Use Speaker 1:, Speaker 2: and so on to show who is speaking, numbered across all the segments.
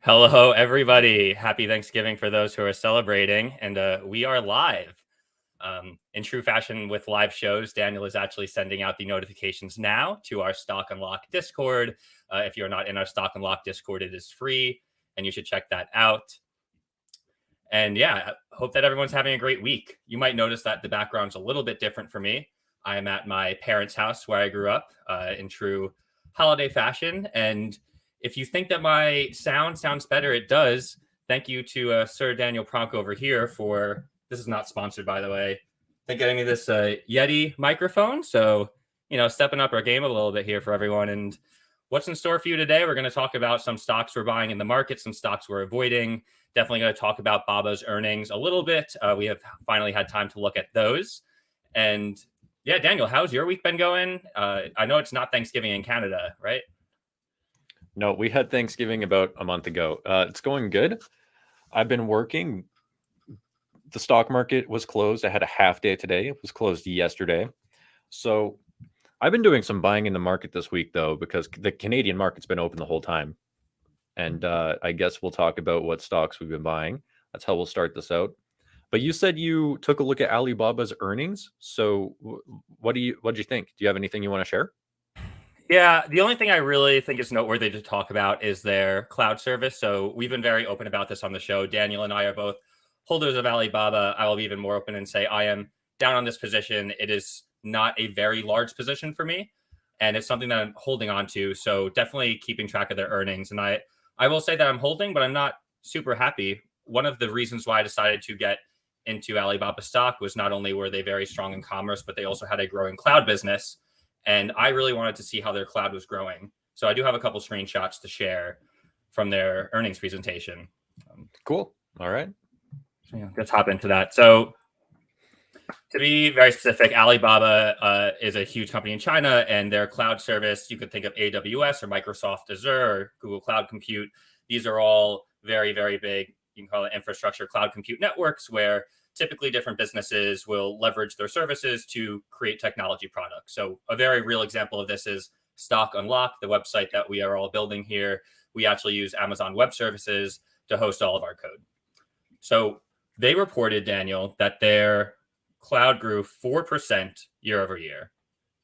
Speaker 1: Hello, everybody. Happy Thanksgiving for those who are celebrating. And we are live. In true fashion with live shows, Daniel is actually sending out the notifications now to our Stock Unlock Discord. If you're not in our Stock Unlock Discord, it is free, and you should check that out. And yeah, I hope that everyone's having a great week. You might notice that the background's a little bit different for me. I am at my parents' house where I grew up in true holiday fashion. And if you think that my sound sounds better, it does. Thank you to Sir Daniel Pronk over here for, this is not sponsored, by the way, they're getting me this Yeti microphone. So, stepping up our game a little bit here for everyone. And what's in store for you today? We're going to talk about some stocks we're buying in the market, some stocks we're avoiding. Definitely going to talk about Baba's earnings a little bit. We have finally had time to look at those. And yeah, Daniel, how's your week been going? I know it's not Thanksgiving in Canada, right?
Speaker 2: No, we had Thanksgiving about a month ago. It's going good. I've been working. The stock market was closed. I had a half day today. It was closed yesterday. So I've been doing some buying in the market this week, though, because the Canadian market's been open the whole time. And I guess we'll talk about what stocks we've been buying. That's how we'll start this out. But you said you took a look at Alibaba's earnings. So what did you think? Do you have anything you want to share?
Speaker 1: Yeah, the only thing I really think is noteworthy to talk about is their cloud service. So we've been very open about this on the show. Daniel and I are both holders of Alibaba. I will be even more open and say I am down on this position. It is not a very large position for me, and it's something that I'm holding on to. So definitely keeping track of their earnings. And I will say that I'm holding, but I'm not super happy. One of the reasons why I decided to get into Alibaba stock was not only were they very strong in commerce, but they also had a growing cloud business. And I really wanted to see how their cloud was growing. So I do have a couple screenshots to share from their earnings presentation.
Speaker 2: Cool. All right.
Speaker 1: So yeah, let's hop into that. So to be very specific, Alibaba is a huge company in China, and their cloud service, you could think of AWS or Microsoft Azure or Google Cloud Compute. These are all very, very big, you can call it infrastructure cloud compute networks, where typically different businesses will leverage their services to create technology products. So a very real example of this is Stock Unlock, the website that we are all building here. We actually use Amazon Web Services to host all of our code. So they reported, Daniel, that their cloud grew 4% year over year,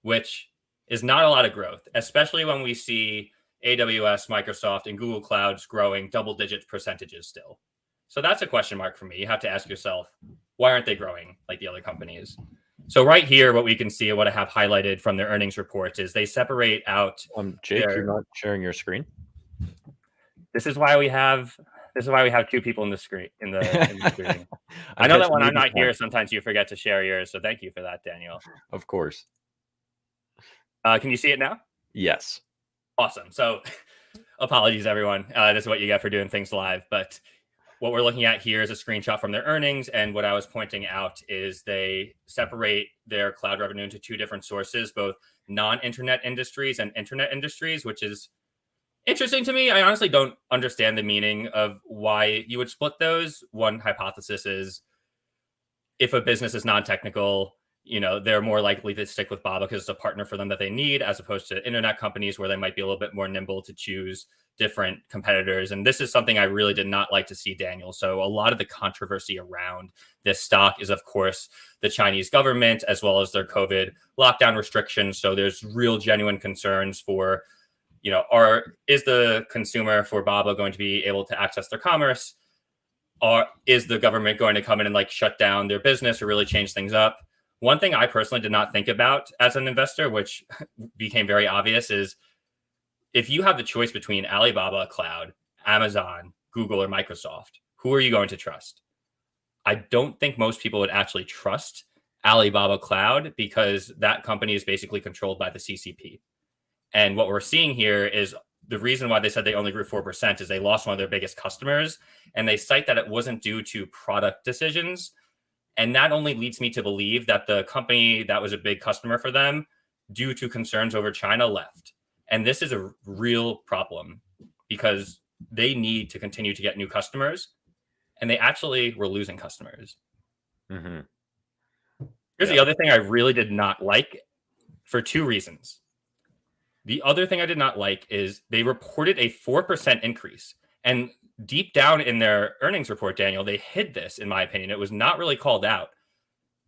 Speaker 1: which is not a lot of growth, especially when we see AWS, Microsoft, and Google Clouds growing double-digit percentages still. So that's a question mark for me. You have to ask yourself, why aren't they growing like the other companies? So right here, what we can see, what I have highlighted from their earnings reports is they separate out.
Speaker 2: Jake, you're not sharing your screen.
Speaker 1: This is why we have two people in the screen in the screen. I know that when I'm not here, sometimes you forget to share yours. So thank you for that, Daniel.
Speaker 2: Of course.
Speaker 1: Can you see it now?
Speaker 2: Yes.
Speaker 1: Awesome. So apologies, everyone. This is what you get for doing things live, but what we're looking at here is a screenshot from their earnings. And what I was pointing out is they separate their cloud revenue into two different sources, both non-internet industries and internet industries, which is interesting to me. I honestly don't understand the meaning of why you would split those. One hypothesis is if a business is non-technical, they're more likely to stick with Baba because it's a partner for them that they need, as opposed to internet companies where they might be a little bit more nimble to choose different competitors. And this is something I really did not like to see, Daniel. So a lot of the controversy around this stock is, of course, the Chinese government, as well as their COVID lockdown restrictions. So there's real genuine concerns for, is the consumer for Baba going to be able to access their commerce? Or is the government going to come in and shut down their business or really change things up? One thing I personally did not think about as an investor, which became very obvious, is if you have the choice between Alibaba Cloud, Amazon, Google, or Microsoft, who are you going to trust? I don't think most people would actually trust Alibaba Cloud because that company is basically controlled by the CCP. And what we're seeing here is the reason why they said they only grew 4% is they lost one of their biggest customers. And they cite that it wasn't due to product decisions. And that only leads me to believe that the company that was a big customer for them, due to concerns over China, left. And this is a real problem because they need to continue to get new customers. And they actually were losing customers.
Speaker 2: Mm-hmm.
Speaker 1: Here's the other thing I really did not like for two reasons. The other thing I did not like is they reported a 4% increase. And deep down in their earnings report, Daniel, they hid this, in my opinion. It was not really called out.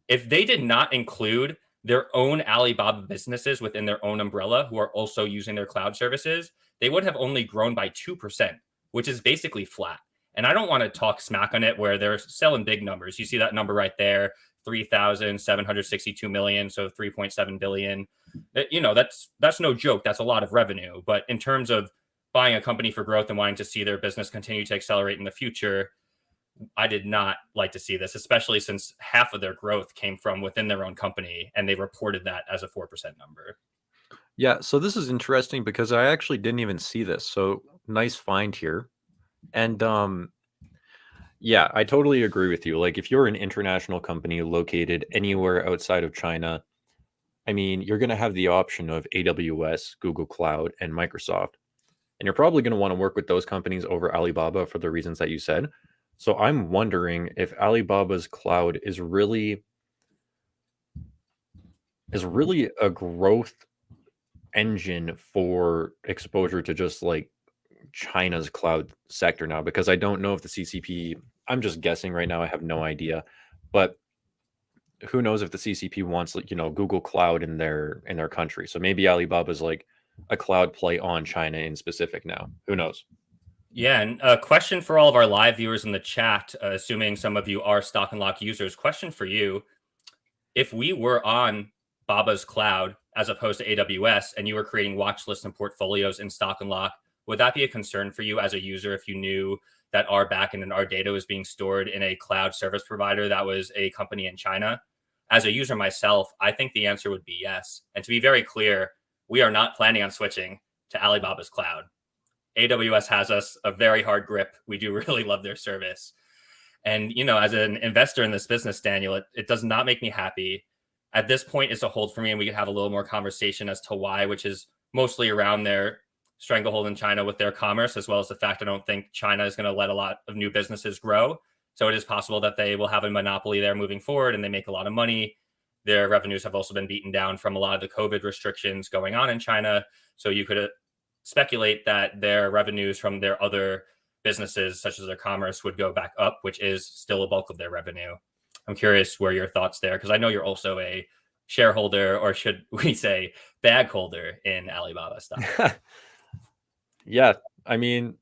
Speaker 1: If they did not include their own Alibaba businesses within their own umbrella who are also using their cloud services, they would have only grown by 2%, which is basically flat. And I don't want to talk smack on it where they're selling big numbers. You see that number right there, 3,762 million, so 3.7 billion. That's no joke. That's a lot of revenue. But in terms of buying a company for growth and wanting to see their business continue to accelerate in the future, I did not like to see this, especially since half of their growth came from within their own company, and they reported that as a 4% number.
Speaker 2: Yeah, so this is interesting because I actually didn't even see this. So nice find here. And yeah, I totally agree with you. Like if you're an international company located anywhere outside of China, I mean, you're going to have the option of AWS, Google Cloud, and Microsoft. And you're probably going to want to work with those companies over Alibaba for the reasons that you said. So I'm wondering if Alibaba's cloud is really a growth engine for exposure to just like China's cloud sector now, because I don't know if the CCP, I'm just guessing right now, I have no idea, but who knows if the CCP wants, like, Google Cloud in their country. So maybe Alibaba's like a cloud play on China in specific now. Who knows?
Speaker 1: Yeah, and a question for all of our live viewers in the chat, assuming some of you are Stock and Lock users, question for you. If we were on Baba's cloud as opposed to AWS and you were creating watch lists and portfolios in Stock and Lock, would that be a concern for you as a user if you knew that our backend and our data was being stored in a cloud service provider that was a company in China? As a user myself, I think the answer would be yes. And to be very clear, we are not planning on switching to Alibaba's cloud. AWS has us a very hard grip. We do really love their service. And, as an investor in this business, Daniel, it does not make me happy. At this point, it's a hold for me, and we could have a little more conversation as to why, which is mostly around their stranglehold in China with their commerce, as well as the fact I don't think China is going to let a lot of new businesses grow. So it is possible that they will have a monopoly there moving forward, and they make a lot of money. Their revenues have also been beaten down from a lot of the COVID restrictions going on in China. So you could speculate that their revenues from their other businesses, such as their commerce, would go back up, which is still a bulk of their revenue. I'm curious where your thoughts there, because I know you're also a shareholder, or should we say bag holder, in Alibaba stock.
Speaker 2: Yeah, I mean,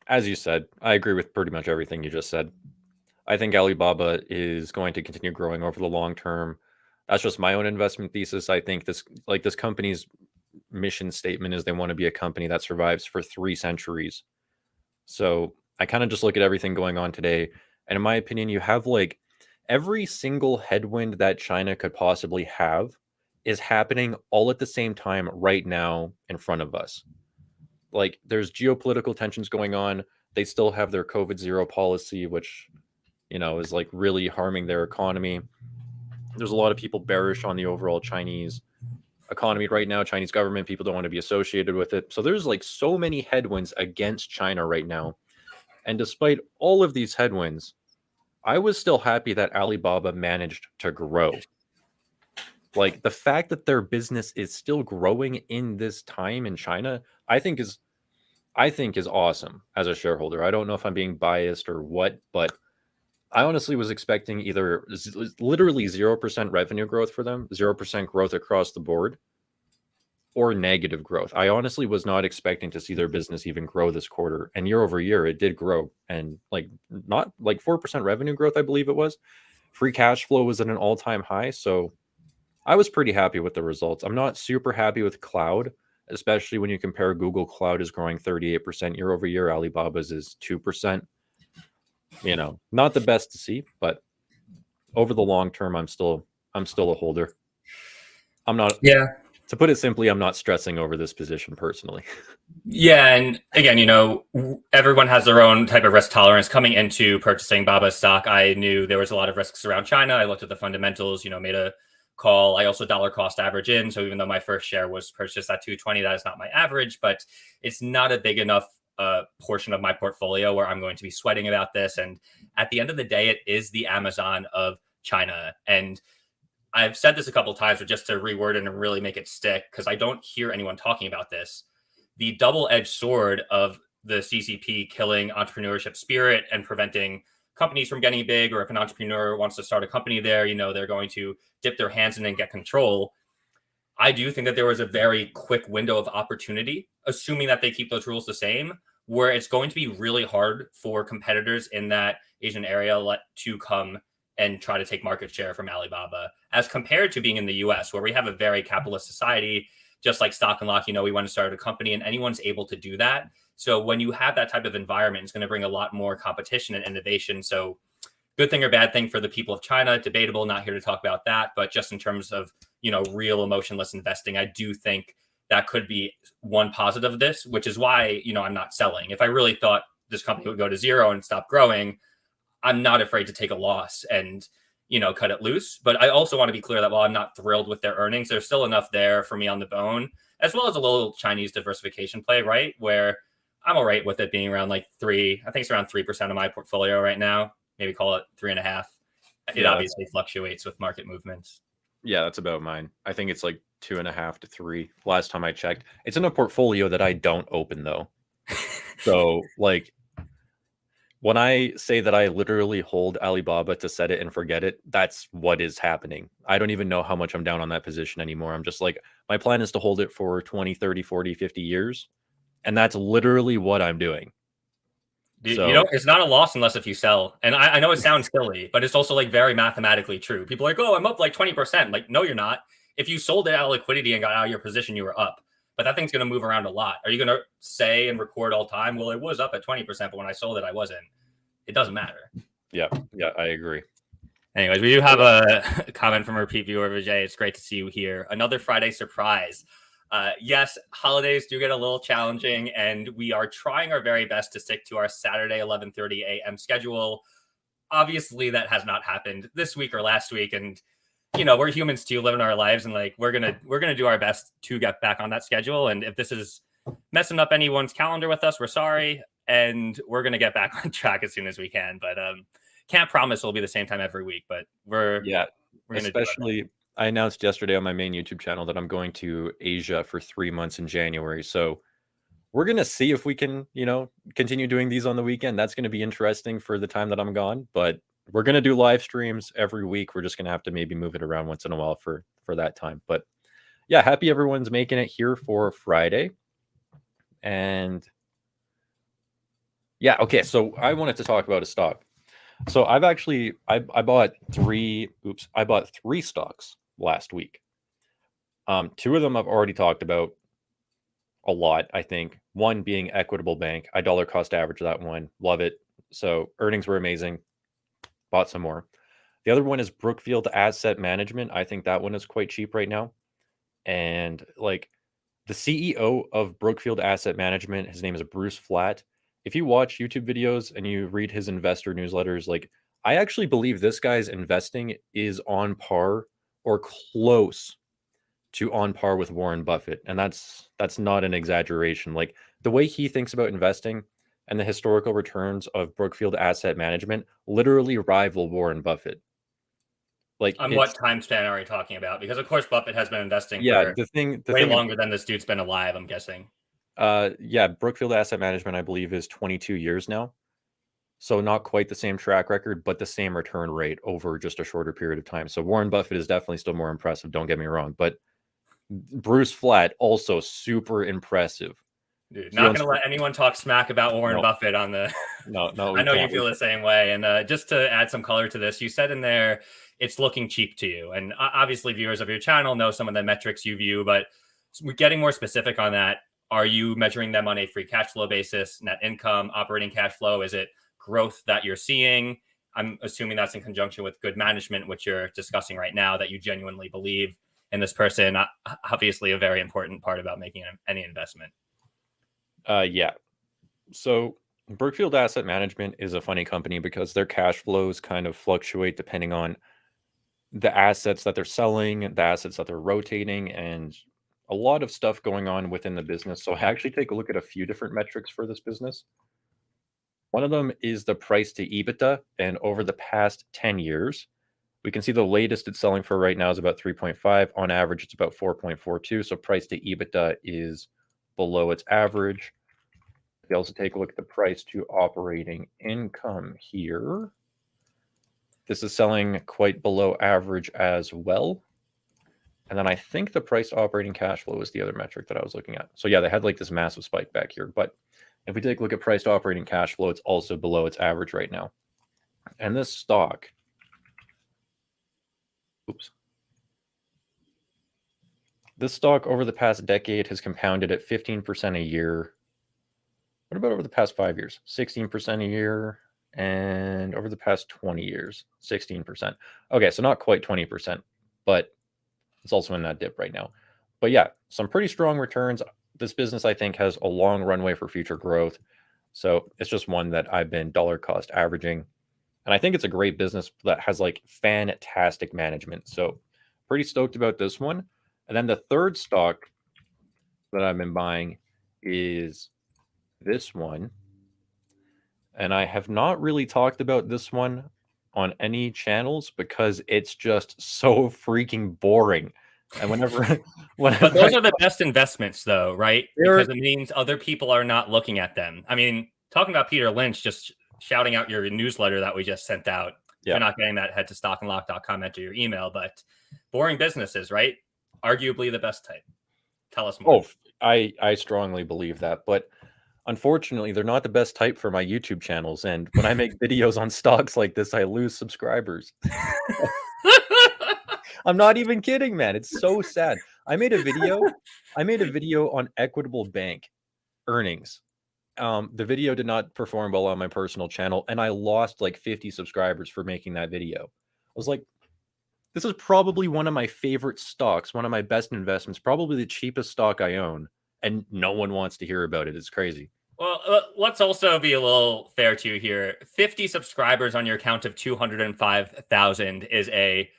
Speaker 2: as you said, I agree with pretty much everything you just said. I think Alibaba is going to continue growing over the long term. That's just my own investment thesis. I think this company's mission statement is they want to be a company that survives for 3 centuries. So I kind of just look at everything going on today, and in my opinion, you have like every single headwind that China could possibly have is happening all at the same time right now in front of us. Like there's geopolitical tensions going on. They still have their COVID zero policy, which, is like really harming their economy. There's a lot of people bearish on the overall Chinese economy right now. Chinese government, people don't want to be associated with it. So there's like so many headwinds against China right now. And despite all of these headwinds, I was still happy that Alibaba managed to grow. Like the fact that their business is still growing in this time in China, I think is awesome as a shareholder. I don't know if I'm being biased or what, but I honestly was expecting either literally 0% revenue growth for them, 0% growth across the board, or negative growth. I honestly was not expecting to see their business even grow this quarter. And year over year, it did grow. And not like 4% revenue growth, I believe it was. Free cash flow was at an all-time high. So I was pretty happy with the results. I'm not super happy with cloud, especially when you compare Google Cloud is growing 38% year over year. Alibaba's is 2%. Not the best to see, but over the long term, I'm still a holder. I'm not.
Speaker 1: Yeah.
Speaker 2: To put it simply, I'm not stressing over this position personally.
Speaker 1: Yeah, and again, everyone has their own type of risk tolerance. Coming into purchasing Baba's stock, I knew there was a lot of risks around China. I looked at the fundamentals, made a call. I also dollar cost average in. So even though my first share was purchased at 220, that is not my average, but it's not a big enough portion of my portfolio where I'm going to be sweating about this. And at the end of the day, it is the Amazon of China. And I've said this a couple of times, but just to reword it and really make it stick, because I don't hear anyone talking about this. The double-edged sword of the CCP killing entrepreneurship spirit and preventing companies from getting big, or if an entrepreneur wants to start a company there, they're going to dip their hands in and get control. I do think that there was a very quick window of opportunity, assuming that they keep those rules the same, where it's going to be really hard for competitors in that Asian area to come and try to take market share from Alibaba, as compared to being in the US, where we have a very capitalist society, just like Stock and Lock. We want to start a company and anyone's able to do that. So when you have that type of environment, it's going to bring a lot more competition and innovation. So good thing or bad thing for the people of China, debatable, not here to talk about that. But just in terms of, real emotionless investing, I do think that could be one positive of this, which is why, I'm not selling. If I really thought this company would go to zero and stop growing, I'm not afraid to take a loss and, cut it loose. But I also want to be clear that while I'm not thrilled with their earnings, there's still enough there for me on the bone, as well as a little Chinese diversification play, right? Where I'm all right with it being around like I think it's around 3% of my portfolio right now. Maybe call it 3.5. It obviously fluctuates with market movements.
Speaker 2: Yeah, that's about mine. I think it's like 2.5 to 3 last time I checked. It's in a portfolio that I don't open though. So like when I say that I literally hold Alibaba to set it and forget it, that's what is happening. I don't even know how much I'm down on that position anymore. I'm just like, my plan is to hold it for 20, 30, 40, 50 years. And that's literally what I'm doing. So,
Speaker 1: it's not a loss unless if you sell. And I know it sounds silly, but it's also like very mathematically true. People are like, oh, I'm up like 20%. Like, no, you're not. If you sold it out of liquidity and got out of your position, you were up. But that thing's going to move around a lot. Are you going to say and record all time, well, it was up at 20%, but when I sold it, I wasn't? It doesn't matter.
Speaker 2: Yeah, I agree.
Speaker 1: Anyways, we do have a comment from our repeat viewer, Vijay. It's great to see you here. Another Friday surprise. Yes, holidays do get a little challenging, and we are trying our very best to stick to our Saturday 11:30 a.m. schedule. Obviously, that has not happened this week or last week, and we're humans too, living our lives, and like we're gonna do our best to get back on that schedule. And if this is messing up anyone's calendar with us, we're sorry, and we're gonna get back on track as soon as we can. But can't promise it'll be the same time every week. But we're gonna
Speaker 2: especially. I announced yesterday on my main YouTube channel that I'm going to Asia for 3 months in January. So we're going to see if we can, continue doing these on the weekend. That's going to be interesting for the time that I'm gone, but we're going to do live streams every week. We're just going to have to maybe move it around once in a while for that time. But yeah, happy everyone's making it here for Friday. And yeah, okay. So I wanted to talk about a stock. So I bought three stocks last week. 2 of them I've already talked about a lot, I think. One being Equitable Bank. I dollar cost average that one. Love it. So earnings were amazing. Bought some more. The other one is Brookfield Asset Management. I think that one is quite cheap right now. And like the CEO of Brookfield Asset Management, his name is Bruce Flatt. If you watch YouTube videos and you read his investor newsletters, like I actually believe this guy's investing is on par or close to on par with Warren Buffett. And that's not an exaggeration. Like the way he thinks about investing and the historical returns of Brookfield Asset Management literally rival Warren Buffett. Like
Speaker 1: on what time span are we talking about? Because of course Buffett has been investing
Speaker 2: for
Speaker 1: way longer than this dude's been alive, I'm guessing.
Speaker 2: Brookfield Asset Management, I believe, is 22 years now. So not quite the same track record, but the same return rate over just a shorter period of time. So Warren Buffett is definitely still more impressive. Don't get me wrong. But Bruce Flatt, also super impressive.
Speaker 1: Dude, not going to let anyone talk smack about Warren Buffett on the...
Speaker 2: No.
Speaker 1: I know you feel the same way. And just to add some color to this, you said in there, it's looking cheap to you. And obviously viewers of your channel know some of the metrics you view, but getting more specific on that, are you measuring them on a free cash flow basis, net income, operating cash flow? Is it growth that you're seeing? I'm assuming that's in conjunction with good management, which you're discussing right now, that you genuinely believe in this person. Obviously a very important part about making any investment.
Speaker 2: Yeah. So Brookfield Asset Management is a funny company because their cash flows kind of fluctuate depending on the assets that they're selling, the assets that they're rotating, and a lot of stuff going on within the business. So I actually take a look at a few different metrics for this business. One of them is the price to EBITDA. And over the past 10 years, we can see the latest it's selling for right now is about 3.5. On average, it's about 4.42. So price to EBITDA is below its average. we also take a look at the price to operating income here, this is selling quite below average as well. And then I think the price to operating cash flow was the other metric that I was looking at. So yeah, they had like this massive spike back here. But if we take a look at price to operating cash flow, it's also below its average right now. And this stock, this stock over the past decade has compounded at 15% a year. What about over the past 5 years? 16% a year. And over the past 20 years, 16%. Okay, so not quite 20%, but it's also in that dip right now. But yeah, some pretty strong returns. This business, I think, has a long runway for future growth. So it's just one that I've been dollar cost averaging. And I think it's a great business that has like fantastic management. So pretty stoked about this one. And then the third stock that I've been buying is this one. And I have not really talked about this one on any channels because it's just so freaking boring. And whenever
Speaker 1: But those are the best investments, though, right?
Speaker 2: They're-
Speaker 1: Because it means other people are not looking at them. I mean, talking about Peter Lynch, just shouting out your newsletter that we just sent out.
Speaker 2: Yeah.
Speaker 1: You're not getting that, head to stockandlock.com, enter your email. But boring businesses, right? Arguably the best type. Tell us more.
Speaker 2: Oh, I strongly believe that. But unfortunately, they're not the best type for my YouTube channels. And when I make videos on stocks like this, I lose subscribers. I'm not even kidding, man. It's so sad. I made a video on Equitable Bank earnings. The video did not perform well on my personal channel, and I lost like 50 subscribers for making that video. I was like, this is probably one of my favorite stocks, one of my best investments, probably the cheapest stock I own, and no one wants to hear about it. It's crazy.
Speaker 1: Well, let's also be a little fair to you here. 50 subscribers on your account of 205,000 is a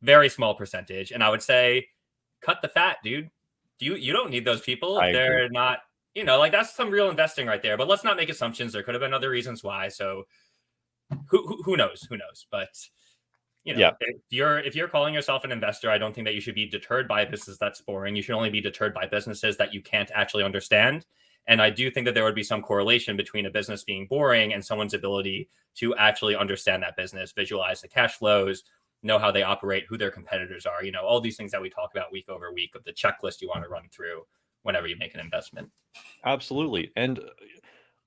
Speaker 1: very small percentage. And I would say cut the fat, dude. You don't need those people if they're not, like that's some real investing right there. But let's not make assumptions. There could have been other reasons why. So who knows? Who knows? But if you're calling yourself an investor, I don't think that you should be deterred by a business that's boring. You should only be deterred by businesses that you can't actually understand. And I do think that there would be some correlation between a business being boring and someone's ability to actually understand that business, visualize the cash flows, know how they operate, who their competitors are, all these things that we talk about week over week of the checklist you want to run through whenever you make an investment.
Speaker 2: Absolutely. And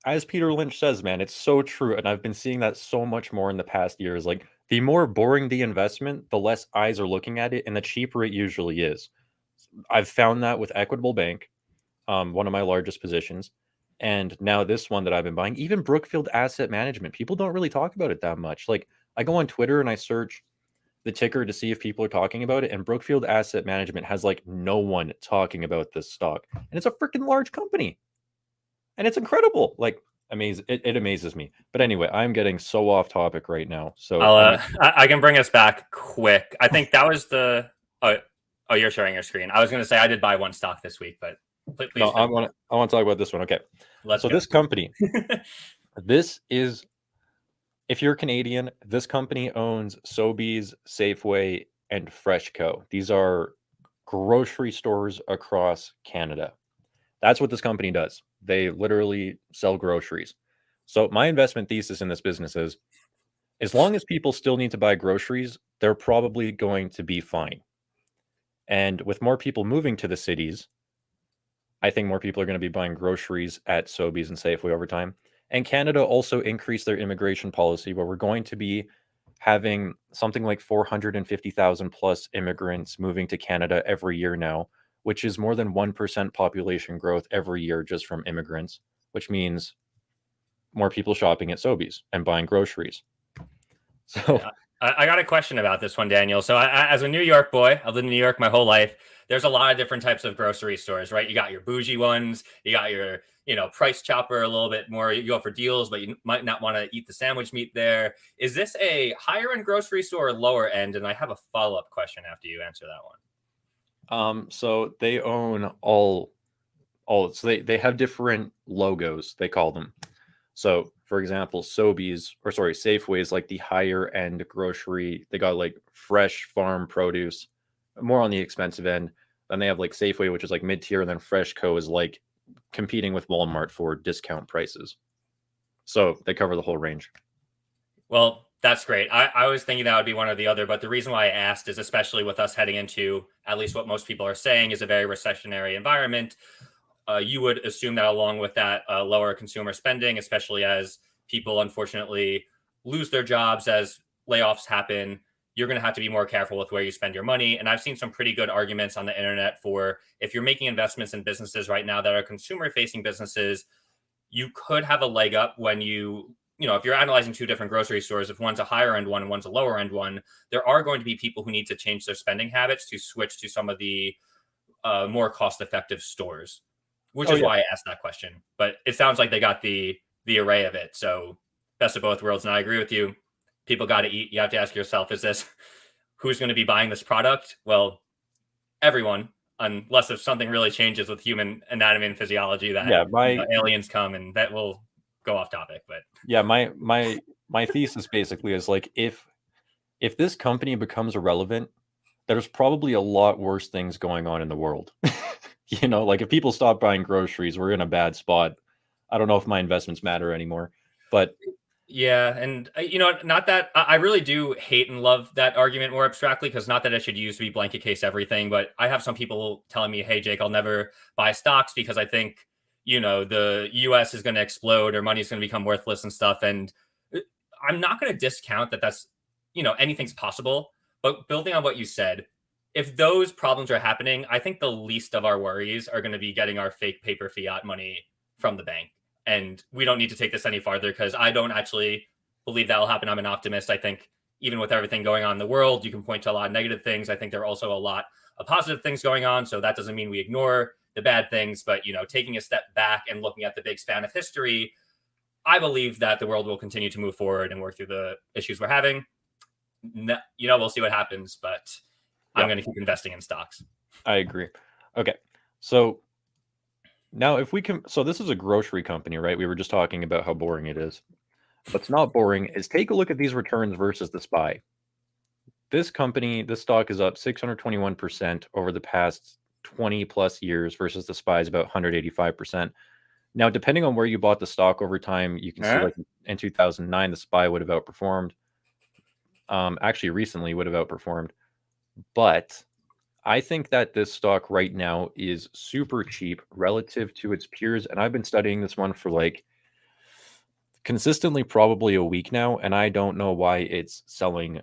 Speaker 2: as Peter Lynch says, man, it's so true. And I've been seeing that so much more in the past years. Like the more boring the investment, the less eyes are looking at it and the cheaper it usually is. I've found that with Equitable Bank, one of my largest positions. And now this one that I've been buying, even Brookfield Asset Management, people don't really talk about it that much. Like I go on Twitter and I search the ticker to see if people are talking about it. And Brookfield Asset Management has like no one talking about this stock. And it's a freaking large company. And it's incredible. Like it amazes me. But anyway, I'm getting so off topic right now. So
Speaker 1: I can bring us back quick. I think that was the oh, you're sharing your screen. I was going to say I did buy one stock this week, but please.
Speaker 2: No, I want to talk about this one. Okay.
Speaker 1: Let's go.
Speaker 2: This company, this is, if you're Canadian, this company owns Sobeys, Safeway, and Freshco. These are grocery stores across Canada. That's what this company does. They literally sell groceries. So my investment thesis in this business is, as long as people still need to buy groceries, they're probably going to be fine. And with more people moving to the cities, I think more people are going to be buying groceries at Sobeys and Safeway over time. And Canada also increased their immigration policy where we're going to be having something like 450,000 plus immigrants moving to Canada every year now, which is more than 1% population growth every year just from immigrants, which means more people shopping at Sobeys and buying groceries. So
Speaker 1: I got a question about this one, Daniel. So as a New York boy, I've lived in New York my whole life. There's a lot of different types of grocery stores, right? You got your bougie ones, you got your, price chopper a little bit more. You go for deals, but you might not want to eat the sandwich meat there. Is this a higher end grocery store or lower end? And I have a follow-up question after you answer that one.
Speaker 2: So they own all so they have different logos, they call them. So for example, Safeway is like the higher end grocery. They got like fresh farm produce, more on the expensive end. Then they have like Safeway, which is like mid-tier, and then Freshco is like competing with Walmart for discount prices. So they cover the whole range.
Speaker 1: Well, that's great. I was thinking that would be one or the other, but the reason why I asked is especially with us heading into at least what most people are saying is a very recessionary environment. You would assume that along with that lower consumer spending, especially as people unfortunately lose their jobs as layoffs happen, you're going to have to be more careful with where you spend your money. And I've seen some pretty good arguments on the internet for if you're making investments in businesses right now that are consumer facing businesses, you could have a leg up when if you're analyzing two different grocery stores, if one's a higher end one and one's a lower end one, there are going to be people who need to change their spending habits to switch to some of the more cost effective stores, which is why I asked that question. But it sounds like they got the array of it. So best of both worlds. And I agree with you. People got to eat. You have to ask yourself, who's going to be buying this product? Well, everyone, unless if something really changes with human anatomy and physiology that aliens come, and that will go off topic. But
Speaker 2: yeah, my thesis basically is like if this company becomes irrelevant, there's probably a lot worse things going on in the world. Like if people stop buying groceries, we're in a bad spot. I don't know if my investments matter anymore, but
Speaker 1: yeah. And not that I really do hate and love that argument more abstractly, because not that it should use to be blanket case everything, but I have some people telling me, hey, Jake, I'll never buy stocks because I think, the US is going to explode or money's going to become worthless and stuff. And I'm not going to discount that that's, anything's possible. But building on what you said, if those problems are happening, I think the least of our worries are going to be getting our fake paper fiat money from the bank. And we don't need to take this any farther because I don't actually believe that will happen. I'm an optimist. I think even with everything going on in the world, you can point to a lot of negative things. I think there are also a lot of positive things going on. So that doesn't mean we ignore the bad things, but taking a step back and looking at the big span of history, I believe that the world will continue to move forward and work through the issues we're having. We'll see what happens, but I'm going to keep investing in stocks.
Speaker 2: I agree. Okay. So now if we can, so this is a grocery company, right? We were just talking about how boring it is. What's not boring is take a look at these returns versus the SPY. This company, this stock is up 621% over the past 20 plus years versus the SPY is about 185%. Now, depending on where you bought the stock over time, you can see like in 2009, the SPY would have outperformed. Actually, recently would have outperformed. But I think that this stock right now is super cheap relative to its peers. And I've been studying this one for like consistently probably a week now. And I don't know why it's selling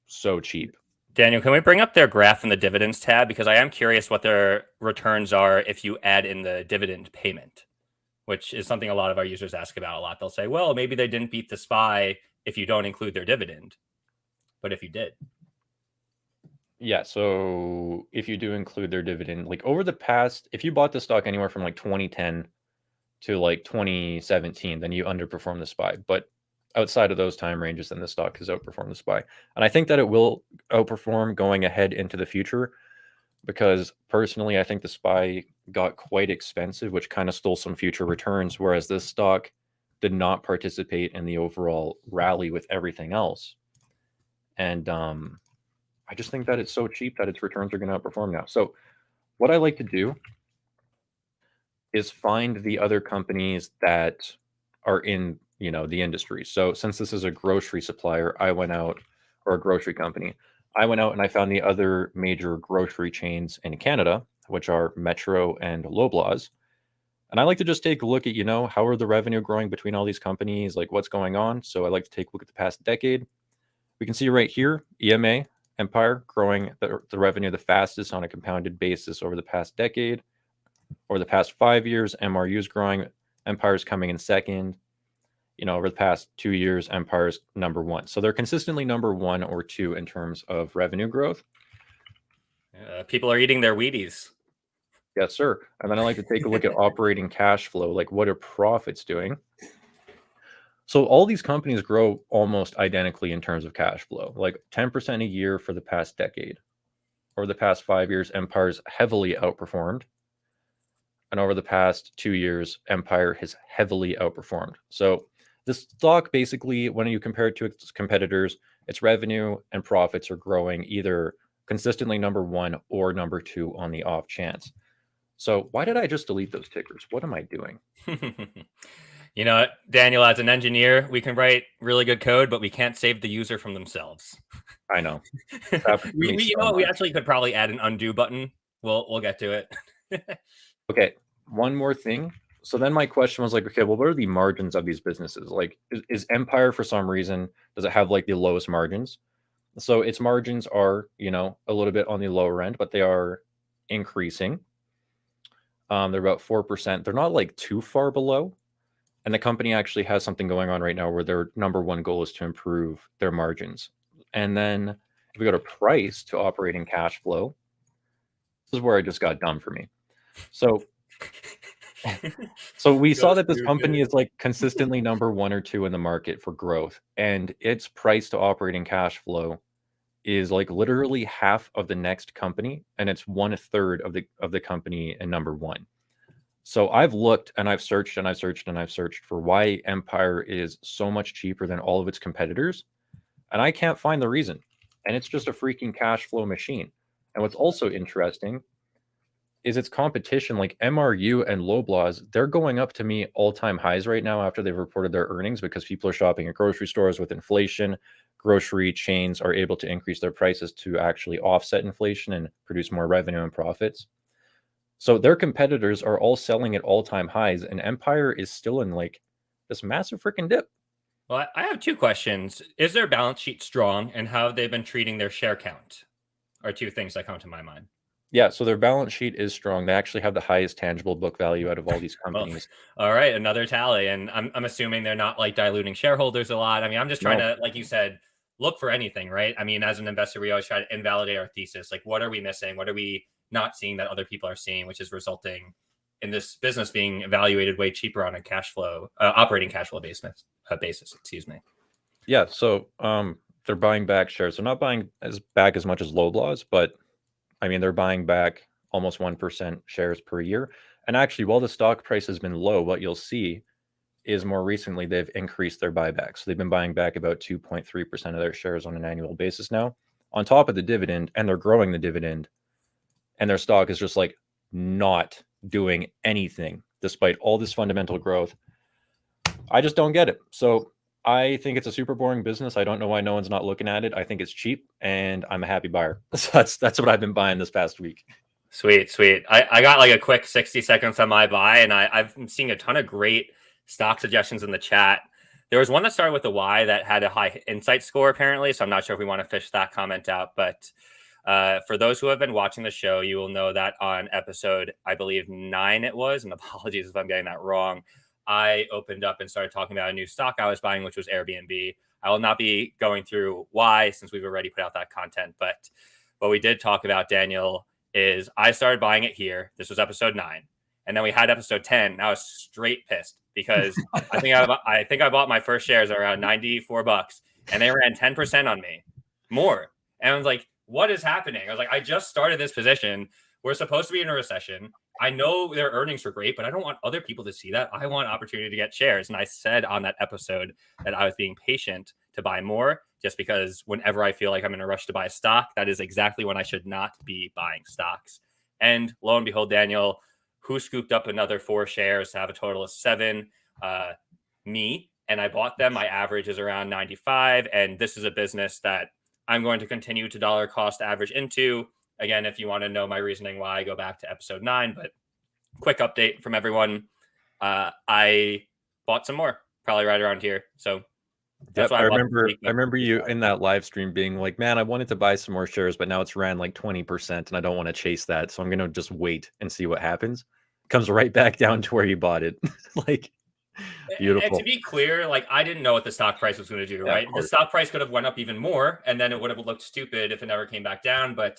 Speaker 2: so cheap.
Speaker 1: Daniel, can we bring up their graph in the dividends tab? Because I am curious what their returns are if you add in the dividend payment, which is something a lot of our users ask about a lot. They'll say, well, maybe they didn't beat the SPY if you don't include their dividend. But if you did.
Speaker 2: Yeah, so if you do include their dividend, like over the past, if you bought the stock anywhere from like 2010 to like 2017, then you underperform the SPY. But outside of those time ranges, then the stock has outperformed the SPY. And I think that it will outperform going ahead into the future because personally, I think the SPY got quite expensive, which kind of stole some future returns, whereas this stock did not participate in the overall rally with everything else. And I just think that it's so cheap that its returns are going to outperform now. So what I like to do is find the other companies that are in, the industry. So since this is a grocery supplier, I went out, or a grocery company, I went out and I found the other major grocery chains in Canada, which are Metro and Loblaws. And I like to just take a look at, how are the revenue growing between all these companies, like what's going on. So I like to take a look at the past decade. We can see right here, EMA, Empire, growing the revenue the fastest on a compounded basis over the past decade. Over the past 5 years, MRU is growing. Empire's coming in second. Over the past 2 years, Empire's number one. So they're consistently number one or two in terms of revenue growth.
Speaker 1: People are eating their Wheaties.
Speaker 2: Yes, sir. And then I like to take a look at operating cash flow, like what are profits doing? So all these companies grow almost identically in terms of cash flow, like 10% a year for the past decade. Over the past 5 years, Empire's heavily outperformed. And over the past 2 years, Empire has heavily outperformed. So this stock basically, when you compare it to its competitors, its revenue and profits are growing either consistently number one or number two on the off chance. So why did I just delete those tickers? What am I doing?
Speaker 1: You know, Daniel, as an engineer, we can write really good code, but we can't save the user from themselves.
Speaker 2: I know. It's happened to me
Speaker 1: You
Speaker 2: so
Speaker 1: know what? We
Speaker 2: much.
Speaker 1: actually could probably add an undo button. We'll get to it.
Speaker 2: Okay, one more thing. So then my question was like, okay, well, what are the margins of these businesses? Like, is Empire for some reason, does it have like the lowest margins? So its margins are, a little bit on the lower end, but they are increasing. They're about 4%. They're not like too far below. And the company actually has something going on right now where their number one goal is to improve their margins. And then if we go to price to operating cash flow, this is where it just got dumb for me. So we saw that this company is like consistently number 1 or 2 in the market for growth, and its price to operating cash flow is like literally half of the next company, and it's 1/3 of the company in number 1. So I've looked and I've searched and I've searched and I've searched for why Empire is so much cheaper than all of its competitors, and I can't find the reason. And it's just a freaking cash flow machine. And what's also interesting is its competition, like MRU and Loblaws, they're going up to me all-time highs right now after they've reported their earnings because people are shopping at grocery stores with inflation. Grocery chains are able to increase their prices to actually offset inflation and produce more revenue and profits. So their competitors are all selling at all-time highs, and Empire is still in like this massive freaking dip.
Speaker 1: Well, I have two questions. Is their balance sheet strong, and how have they been treating their share count? Are two things that come to my mind.
Speaker 2: Yeah, so their balance sheet is strong. They actually have the highest tangible book value out of all these
Speaker 1: Well,
Speaker 2: companies.
Speaker 1: all right, another tally, and I'm assuming they're not like diluting shareholders a lot. I mean, I'm just trying
Speaker 2: No,
Speaker 1: to, like you said, look for anything, right? I mean, as an investor, we always try to invalidate our thesis. Like, what are we missing? What are we not seeing that other people are seeing, which is resulting in this business being evaluated way cheaper on a cash flow, operating cash flow basis. Excuse me.
Speaker 2: yeah, so they're buying back shares. They're not buying back as much as Loblaws, but I mean they're buying back almost 1% shares per year. And actually, while the stock price has been low, what you'll see is more recently they've increased their buybacks. So they've been buying back about 2.3% of their shares on an annual basis now, on top of the dividend, and they're growing the dividend. And their stock is just like not doing anything despite all this fundamental growth. I just don't get it. So I think it's a super boring business. I don't know why no one's not looking at it. I think it's cheap, and I'm a happy buyer. So that's what I've been buying this past week.
Speaker 1: Sweet. I got like a quick 60 seconds on my buy, and I've been seeing a ton of great stock suggestions in the chat. There was one that started with a Y that had a high insight score, apparently. So I'm not sure if we want to fish that comment out. But for those who have been watching the show, you will know that on episode, I believe 9 it was, and apologies if I'm getting that wrong, I opened up and started talking about a new stock I was buying, which was Airbnb. I will not be going through why since we've already put out that content. But what we did talk about, Daniel, is I started buying it here. This was episode 9. And then we had episode 10. And I was straight pissed because I think I bought my first shares around $94 and they ran 10% on me more. And I was like, what is happening? I was like, I just started this position. We're supposed to be in a recession. I know their earnings were great, but I don't want other people to see that. I want opportunity to get shares. And I said on that episode that I was being patient to buy more just because whenever I feel like I'm in a rush to buy a stock, that is exactly when I should not be buying stocks. And lo and behold, Daniel, who scooped up another 4 shares to have a total of 7, me, and I bought them. My average is around 95. And this is a business that I'm going to continue to dollar cost average into. Again, if you want to know my reasoning why, go back to episode 9. But quick update from everyone. I bought some more, probably right around here. So that's why
Speaker 2: I remember you in that live stream being like, man, I wanted to buy some more shares, but now it's ran like 20% and I don't want to chase that. So I'm going to just wait and see what happens. Comes right back down to where you bought it. Like, beautiful.
Speaker 1: And to be clear, like I didn't know what the stock price was going to do,
Speaker 2: Yeah,
Speaker 1: right? The stock price could have went up even more and then it would have looked stupid if it never came back down. But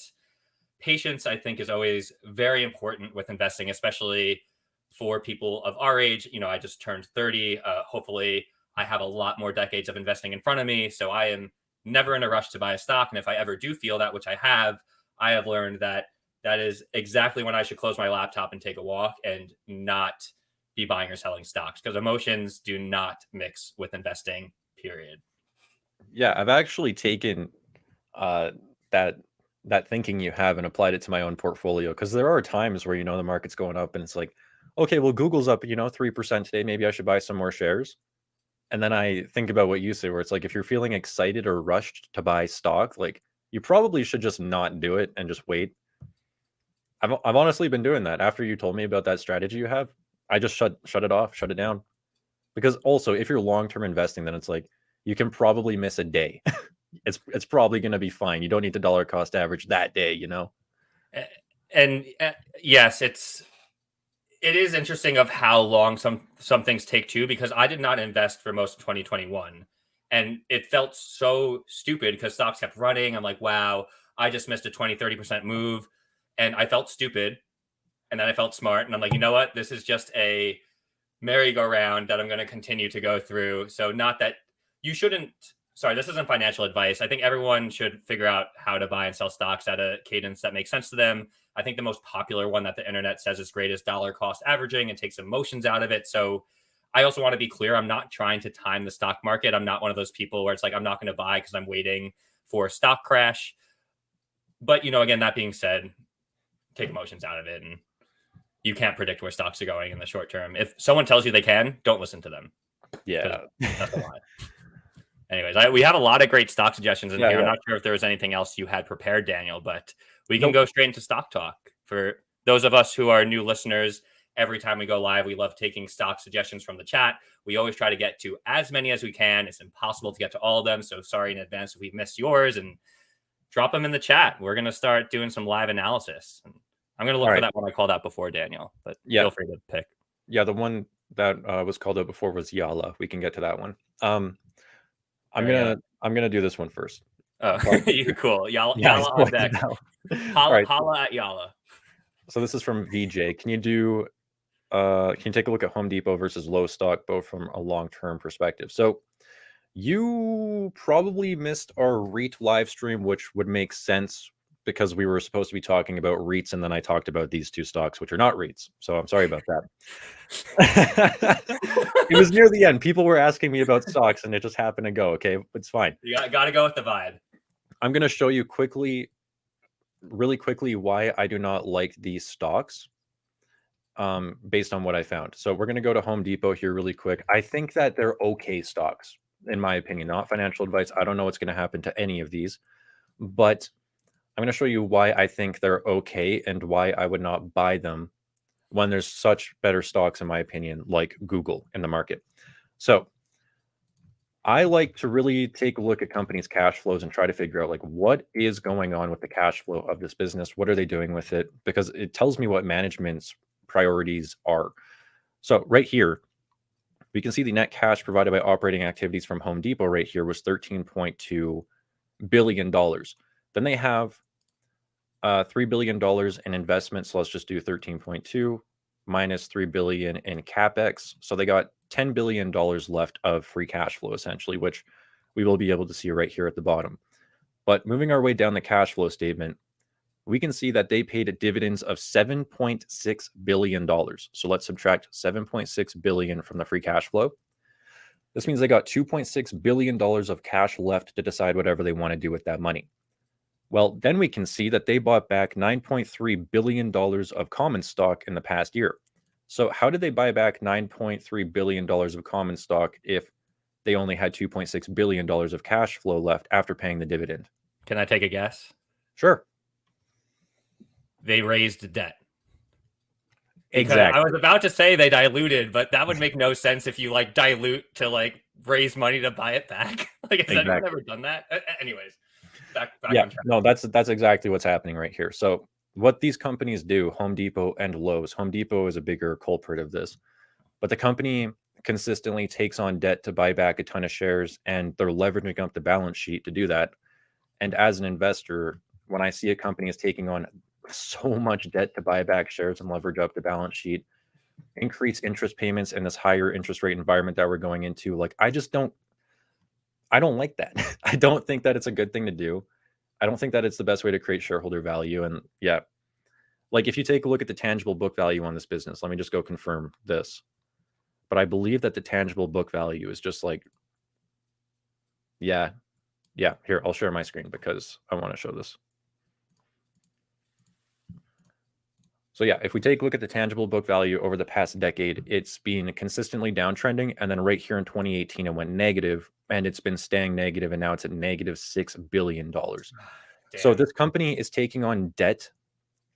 Speaker 1: patience, I think, is always very important with investing, especially for people of our age. You know, I just turned 30. Hopefully, I have a lot more decades of investing in front of me. So I am never in a rush to buy a stock. And if I ever do feel that, which I have learned that that is exactly when I should close my laptop and take a walk and not be buying or selling stocks because emotions do not mix with investing, period.
Speaker 2: Yeah, I've actually taken that that thinking you have and applied it to my own portfolio, because there are times where the market's going up and it's like, okay, well, Google's up 3% today, maybe I should buy some more shares. And then I think about what you say, where it's like, if you're feeling excited or rushed to buy stock, like, you probably should just not do it and just wait. I've honestly been doing that. After you told me about that strategy you have, I just shut it off, shut it down. Because also, if you're long-term investing, then it's like, you can probably miss a day. It's probably going to be fine. You don't need to dollar cost average that day,
Speaker 1: And yes, it is interesting of how long some things take too, because I did not invest for most of 2021, and it felt so stupid because stocks kept running. I'm like, wow, I just missed a 20-30% move, and I felt stupid, and then I felt smart, and I'm like, you know what, this is just a merry-go-round that I'm going to continue to go through. So not that you shouldn't, sorry, this isn't financial advice. I think everyone should figure out how to buy and sell stocks at a cadence that makes sense to them. I think the most popular one that the internet says is great is dollar cost averaging and takes emotions out of it. So I also want to be clear, I'm not trying to time the stock market. I'm not one of those people where it's like, I'm not going to buy because I'm waiting for a stock crash. But, again, that being said, take emotions out of it. And you can't predict where stocks are going in the short term. If someone tells you they can, don't listen to them.
Speaker 2: Yeah.
Speaker 1: That's a lie. Anyways, we had a lot of great stock suggestions in here.
Speaker 2: Yeah.
Speaker 1: I'm not sure if there was anything else you had prepared, Daniel, but we can go straight into stock talk. For those of us who are new listeners, every time we go live, we love taking stock suggestions from the chat. We always try to get to as many as we can. It's impossible to get to all of them, so sorry in advance if we've missed yours, and drop them in the chat. We're going to start doing some live analysis. I'm going to look for that one I called out before, Daniel, but feel free to pick.
Speaker 2: Yeah, the one that was called out before was Yalla. We can get to that one. I'm gonna do this one first.
Speaker 1: Oh, you're cool. Yalla on deck. Holla at Yalla.
Speaker 2: So this is from VJ. Can you take a look at Home Depot versus Lowe stock, both from a long-term perspective? So you probably missed our REIT live stream, which would make sense because we were supposed to be talking about REITs, and then I talked about these two stocks, which are not REITs. So I'm sorry about that. It was near the end. People were asking me about stocks, and it just happened to go. Okay, it's fine.
Speaker 1: You got to go with the vibe.
Speaker 2: I'm going to show you really quickly, why I do not like these stocks based on what I found. So we're going to go to Home Depot here really quick. I think that they're okay stocks, in my opinion, not financial advice. I don't know what's going to happen to any of these, but I'm going to show you why I think they're okay and why I would not buy them when there's such better stocks, in my opinion, like Google in the market. So I like to really take a look at companies' cash flows and try to figure out, like, what is going on with the cash flow of this business? What are they doing with it? Because it tells me what management's priorities are. So right here, we can see the net cash provided by operating activities from Home Depot right here was $13.2 billion. Then they have $3 billion in investments. So let's just do 13.2 minus 3 billion in capex. So they got $10 billion left of free cash flow, essentially, which we will be able to see right here at the bottom. But moving our way down the cash flow statement, we can see that they paid dividends of $7.6 billion. So let's subtract $7.6 billion from the free cash flow. This means they got $2.6 billion of cash left to decide whatever they want to do with that money. Well, then we can see that they bought back $9.3 billion of common stock in the past year. So how did they buy back $9.3 billion of common stock if they only had $2.6 billion of cash flow left after paying the dividend?
Speaker 1: Can I take a guess?
Speaker 2: Sure.
Speaker 1: They raised debt.
Speaker 2: Exactly.
Speaker 1: I was about to say they diluted, but that would make no sense if you dilute to raise money to buy it back. Has anyone ever done that? Anyways. Back on track.
Speaker 2: No, that's exactly what's happening right here. So what these companies do, Home Depot and Lowe's, Home Depot is a bigger culprit of this, but the company consistently takes on debt to buy back a ton of shares, and they're leveraging up the balance sheet to do that. And as an investor, when I see a company is taking on so much debt to buy back shares and leverage up the balance sheet, increase interest payments in this higher interest rate environment that we're going into, I don't like that. I don't think that it's a good thing to do. I don't think that it's the best way to create shareholder value. And yeah, if you take a look at the tangible book value on this business, let me just go confirm this. But I believe that the tangible book value is just yeah. Here, I'll share my screen because I want to show this. So yeah, if we take a look at the tangible book value over the past decade, it's been consistently downtrending, and then right here in 2018 it went negative, and it's been staying negative, and now it's at negative $6 billion. So
Speaker 1: Damn.
Speaker 2: this company is taking on debt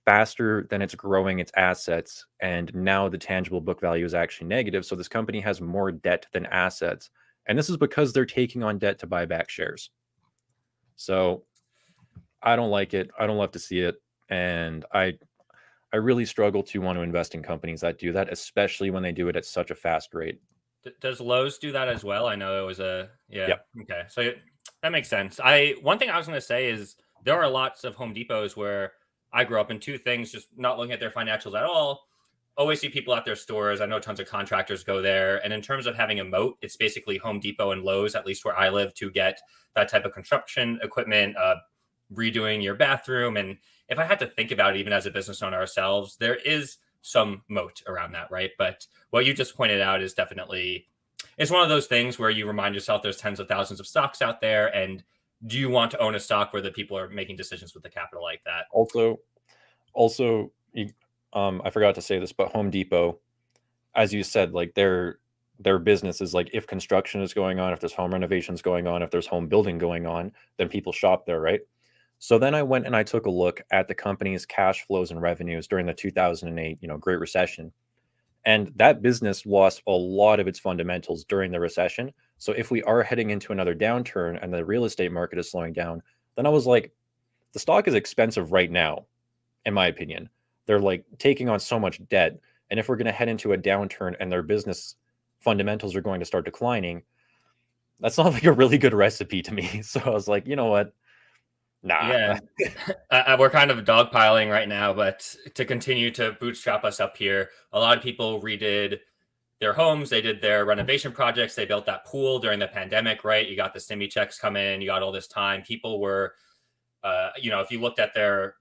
Speaker 2: faster than it's growing its assets, and now the tangible book value is actually negative. So this company has more debt than assets, and this is because they're taking on debt to buy back shares. So I don't like it. I don't love to see it, and I really struggle to want to invest in companies that do that, especially when they do it at such a fast rate.
Speaker 1: Does Lowe's do that as well? I know it was yeah.
Speaker 2: Yep.
Speaker 1: Okay, so that makes sense. One thing I was going to say is there are lots of Home Depots where I grew up in. Two things, just not looking at their financials at all. Always see people at their stores. I know tons of contractors go there. And in terms of having a moat, it's basically Home Depot and Lowe's, at least where I live, to get that type of construction equipment, redoing your bathroom. And if I had to think about it, even as a business owner ourselves, there is some moat around that, right? But what you just pointed out is definitely, it's one of those things where you remind yourself there's tens of thousands of stocks out there. And do you want to own a stock where the people are making decisions with the capital like that?
Speaker 2: Also, I forgot to say this, but Home Depot, as you said, like their business is like if construction is going on, if there's home renovations going on, if there's home building going on, then people shop there, right? So then I went and I took a look at the company's cash flows and revenues during the 2008, Great Recession. And that business lost a lot of its fundamentals during the recession. So if we are heading into another downturn and the real estate market is slowing down, then I was like, the stock is expensive right now, in my opinion. They're like taking on so much debt. And if we're going to head into a downturn and their business fundamentals are going to start declining, that's not like a really good recipe to me. So I was like, you know what? Nah.
Speaker 1: Yeah, we're kind of dogpiling right now, but to continue to bootstrap us up here, a lot of people redid their homes. They did their renovation projects. They built that pool during the pandemic, right? You got the stimmy checks coming in. You got all this time. People were, if you looked at their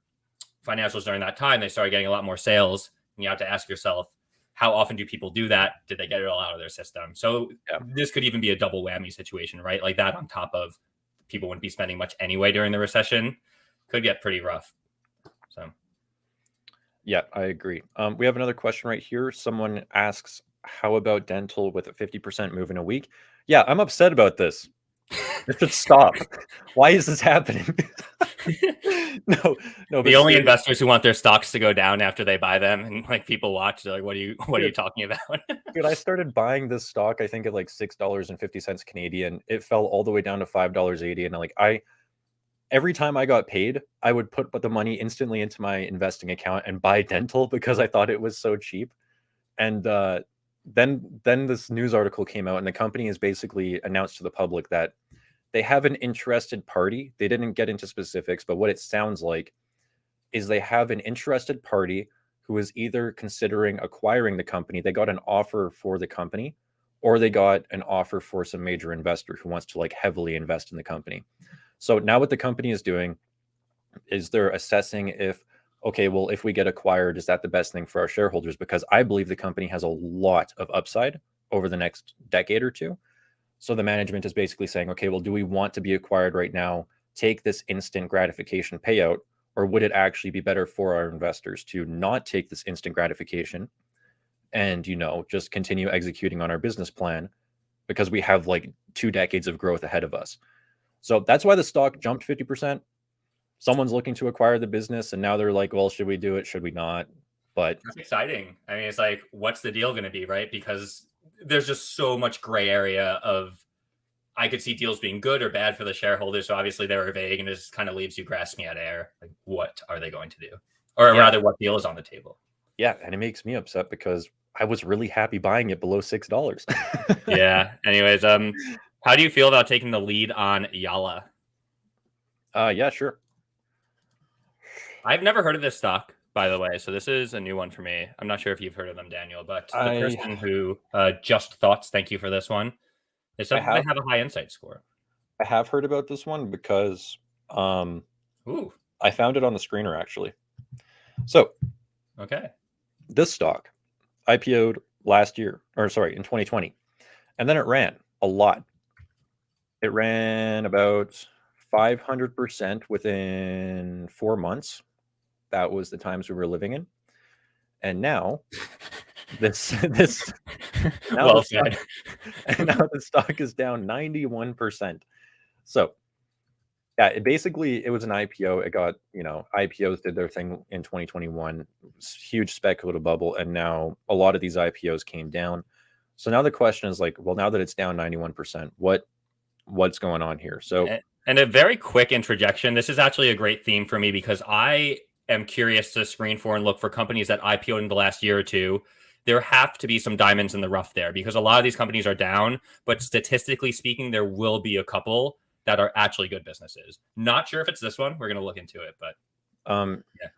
Speaker 1: financials during that time, they started getting a lot more sales. And you have to ask yourself, how often do people do that? Did they get it all out of their system? So
Speaker 2: Yeah.
Speaker 1: this could even be a double whammy situation, right? Like that on top of people wouldn't be spending much anyway during the recession, could get pretty rough. So,
Speaker 2: Yeah, I agree. We have another question right here. Someone asks, how about dental with a 50% move in a week? Yeah, I'm upset about this. It should stop. Why is this happening? No, but
Speaker 1: the only
Speaker 2: seriously,
Speaker 1: investors who want their stocks to go down after they buy them, and like people watch, they're like, what are you
Speaker 2: dude,
Speaker 1: talking about?"
Speaker 2: dude, I started buying this stock, I think at like $6.50 Canadian. It fell all the way down to $5.80. And every time I got paid, I would put the money instantly into my investing account and buy dental because I thought it was so cheap. And then this news article came out, and the company has basically announced to the public that they have an interested party. They didn't get into specifics, but what it sounds like is they have an interested party who is either considering acquiring the company. They got an offer for the company, or they got an offer for some major investor who wants to like heavily invest in the company. So now what the company is doing is they're assessing if, okay, well, if we get acquired, is that the best thing for our shareholders? Because I believe the company has a lot of upside over the next decade or two. So the management is basically saying, okay, well, do we want to be acquired right now, take this instant gratification payout, or would it actually be better for our investors to not take this instant gratification and, just continue executing on our business plan because we have like 2 decades of growth ahead of us? So that's why the stock jumped 50%. Someone's looking to acquire the business, and now they're like, well, should we do it? Should we not? But
Speaker 1: That's exciting. I mean, it's like, what's the deal going to be, right? Because there's just so much gray area of, I could see deals being good or bad for the shareholders. So obviously they were vague, and it just kind of leaves you grasping at air. Like, what are they going to do? Or
Speaker 2: yeah,
Speaker 1: rather, what deal is on the table?
Speaker 2: yeah, and it makes me upset because I was really happy buying it below $6.
Speaker 1: Yeah. Anyways, how do you feel about taking the lead on Yalla?
Speaker 2: Yeah, sure.
Speaker 1: I've never heard of this stock, by the way, so this is a new one for me. I'm not sure if you've heard of them, Daniel, but the
Speaker 2: I
Speaker 1: person who just thoughts, thank you for this one. They
Speaker 2: I
Speaker 1: said that they
Speaker 2: have
Speaker 1: have a high insight score.
Speaker 2: I have heard about this one because
Speaker 1: Ooh,
Speaker 2: I found it on the screener actually. So
Speaker 1: okay.
Speaker 2: this stock IPO'd last year, or sorry, in 2020, and then it ran a lot. It ran about 500% within 4 months. That was the times we were living in. And now this now
Speaker 1: Well
Speaker 2: the stock,
Speaker 1: said.
Speaker 2: and now the stock is down 91%. So yeah, it was an IPO. It got, IPOs did their thing in 2021, huge speculative bubble, and now a lot of these IPOs came down. So now the question is like, well, now that it's down 91%, what's going on here? So
Speaker 1: And a very quick interjection. This is actually a great theme for me because I am curious to screen for and look for companies that IPO'd in the last year or two. There have to be some diamonds in the rough there because a lot of these companies are down, but statistically speaking, there will be a couple that are actually good businesses. Not sure if it's this one. We're going to look into it, but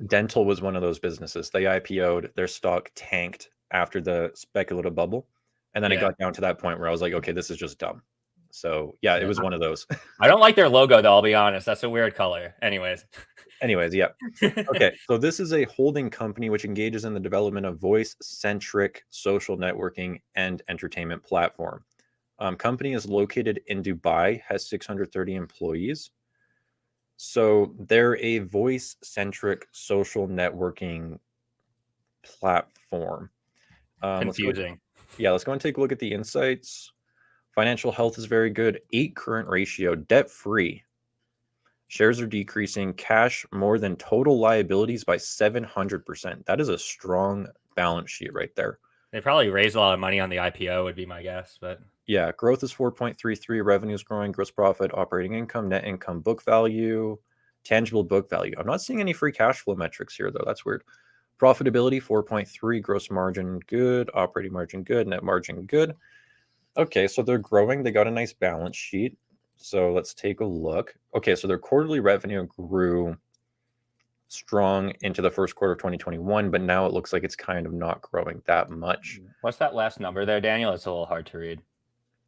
Speaker 2: Dental was one of those businesses. They IPO'd, their stock tanked after the speculative bubble, and then it got down to that point where I was like, okay, this is just dumb. So yeah, it was one of those.
Speaker 1: I don't like their logo though, I'll be honest. That's a weird color. Anyways,
Speaker 2: yeah. Okay, so this is a holding company which engages in the development of voice-centric social networking and entertainment platform. Company is located in Dubai, has 630 employees. So they're a voice-centric social networking platform.
Speaker 1: Confusing.
Speaker 2: Let's go and take a look at the insights. Financial health is very good. 8 current ratio, debt-free. Shares are decreasing. Cash more than total liabilities by 700%. That is a strong balance sheet right there.
Speaker 1: They probably raised a lot of money on the IPO, would be my guess. But
Speaker 2: yeah, growth is 4.33. Revenue is growing. Gross profit, operating income, net income, book value, tangible book value. I'm not seeing any free cash flow metrics here, though. That's weird. Profitability, 4.3. Gross margin, good. Operating margin, good. Net margin, good. Okay, so they're growing. They got a nice balance sheet. So let's take a look. Okay, so their quarterly revenue grew strong into the first quarter of 2021, but now it looks like it's kind of not growing that much.
Speaker 1: What's that last number there, Daniel? It's a little hard to read.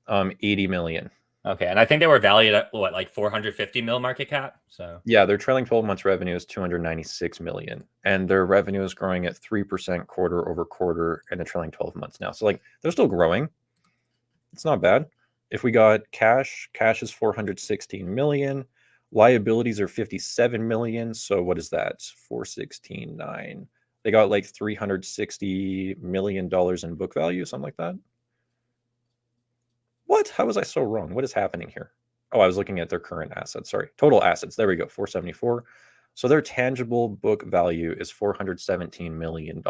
Speaker 2: 80 million.
Speaker 1: Okay, and I think they were valued at what, like 450 mil market cap? So
Speaker 2: yeah, their trailing 12 months revenue is 296 million, and their revenue is growing at 3% quarter over quarter in the trailing 12 months now. So like they're still growing. It's not bad. If we got cash is 416 million. Liabilities are 57 million. So what is that? 416.9. They got like $360 million in book value, something like that. What? How was I so wrong? What is happening here? Oh, I was looking at their current assets. Sorry. Total assets. There we go. 474. So their tangible book value is $417 million.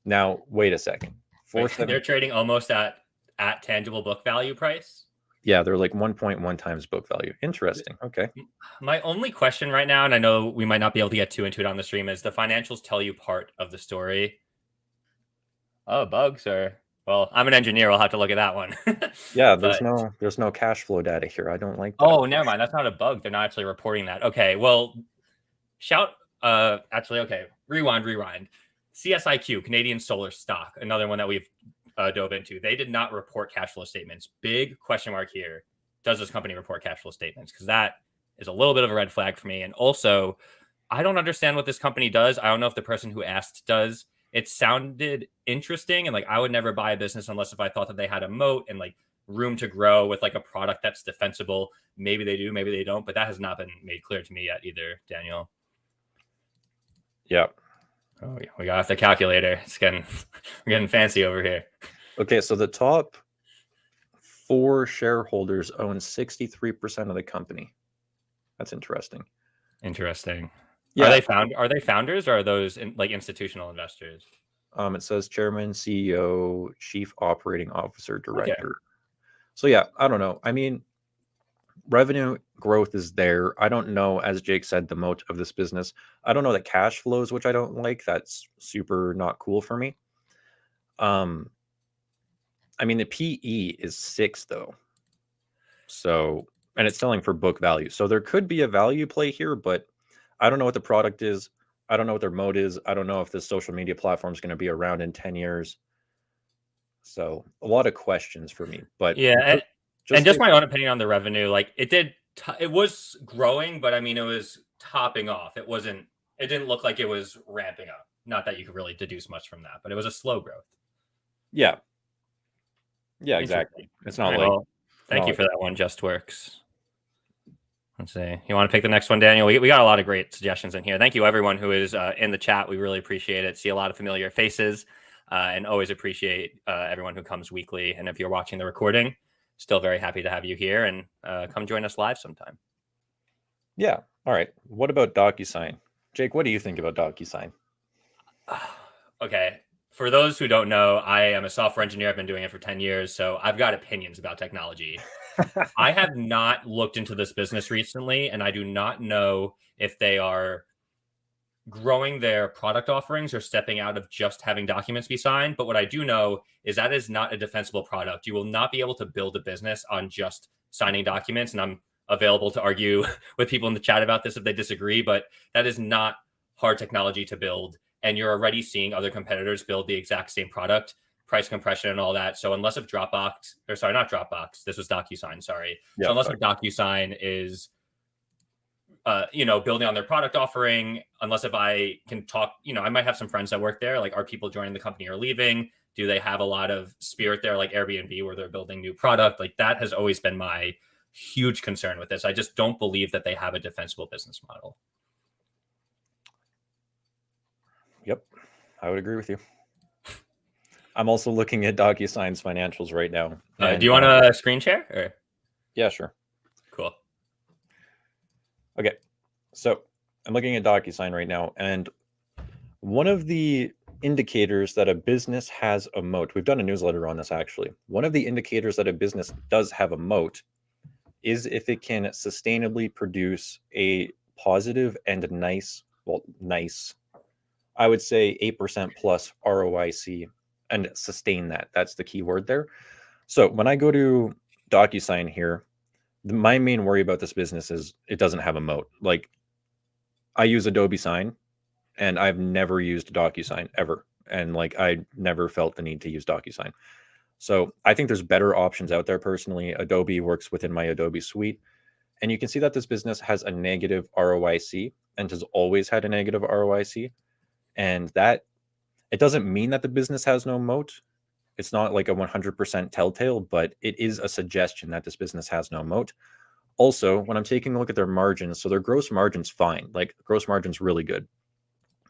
Speaker 2: Now, wait a second.
Speaker 1: they're trading almost at tangible book value price?
Speaker 2: Yeah, they're like 1.1 times book value. Interesting. Okay.
Speaker 1: My only question right now, and I know we might not be able to get too into it on the stream, is the financials tell you part of the story. Oh, bugs are... Well, I'm an engineer. I'll have to look at that one.
Speaker 2: yeah, there's no cash flow data here. I don't like that.
Speaker 1: Oh, never mind. That's not a bug. They're not actually reporting that. Okay, well, okay. Rewind. CSIQ, Canadian Solar Stock, another one that we've dove into. They did not report cash flow statements. Big question mark here. Does this company report cash flow statements? Because that is a little bit of a red flag for me. And also, I don't understand what this company does. I don't know if the person who asked does. It sounded interesting, and like I would never buy a business unless if I thought that they had a moat and like room to grow with like a product that's defensible. Maybe they do, maybe they don't, but that has not been made clear to me yet either, Daniel.
Speaker 2: Yeah.
Speaker 1: Oh, we got off the calculator. We're getting fancy over here.
Speaker 2: Okay, so the top 4 shareholders own 63% of the company. That's interesting.
Speaker 1: Yeah. Are they founders or are those like institutional investors?
Speaker 2: It says chairman, CEO, chief operating officer, director. Okay. So yeah, I don't know. I mean, revenue growth is there. I don't know, as Jake said, the moat of this business. I don't know the cash flows, which I don't like. That's super not cool for me. I mean, the PE is 6 though. So, and it's selling for book value. So there could be a value play here, but I don't know what the product is. I don't know what their moat is. I don't know if this social media platform is going to be around in 10 years. So a lot of questions for me, but
Speaker 1: yeah. Just my own opinion on the revenue, like it was growing, but I mean, it was topping off. It didn't look like it was ramping up. Not that you could really deduce much from that, but it was a slow growth.
Speaker 2: Yeah. Yeah, exactly. It's not like...
Speaker 1: Thank you for that one, JustWorks. Let's see. You want to pick the next one, Daniel? We got a lot of great suggestions in here. Thank you, everyone who is in the chat. We really appreciate it. See a lot of familiar faces, and always appreciate everyone who comes weekly. And if you're watching the recording, still very happy to have you here, and come join us live sometime.
Speaker 2: Yeah. All right. What about DocuSign? Jake, what do you think about DocuSign?
Speaker 1: Okay. For those who don't know, I am a software engineer. I've been doing it for 10 years, so I've got opinions about technology. I have not looked into this business recently, and I do not know if they are growing their product offerings or stepping out of just having documents be signed. But what I do know is that is not a defensible product. You will not be able to build a business on just signing documents. And I'm available to argue with people in the chat about this if they disagree, but that is not hard technology to build. And you're already seeing other competitors build the exact same product, price compression and all that. So unless if Dropbox, or sorry, not Dropbox, this was DocuSign, sorry.
Speaker 2: Yeah,
Speaker 1: so unless if DocuSign is building on their product offering, unless if I can talk, I might have some friends that work there. Like, are people joining the company or leaving? Do they have a lot of spirit there, like Airbnb, where they're building new product? Like, that has always been my huge concern with this. I just don't believe that they have a defensible business model.
Speaker 2: Yep, I would agree with you. I'm also looking at DocuSign's financials right now.
Speaker 1: Do you want a screen share? Or?
Speaker 2: Yeah, sure.
Speaker 1: Cool.
Speaker 2: Okay, so I'm looking at DocuSign right now, and one of the indicators that a business has a moat, we've done a newsletter on this actually. One of the indicators that a business does have a moat is if it can sustainably produce a positive and nice, I would say 8% plus ROIC, and sustain that. That's the key word there. So when I go to DocuSign here, my main worry about this business is it doesn't have a moat. Like, I use Adobe Sign, and I've never used DocuSign ever. And like, I never felt the need to use DocuSign. So I think there's better options out there personally. Adobe works within my Adobe suite. And you can see that this business has a negative ROIC and has always had a negative ROIC. And that, it doesn't mean that the business has no moat. It's not like a 100% telltale, but it is a suggestion that this business has no moat. Also, when I'm taking a look at their margins, so their gross margin's fine. Like, gross margin's really good.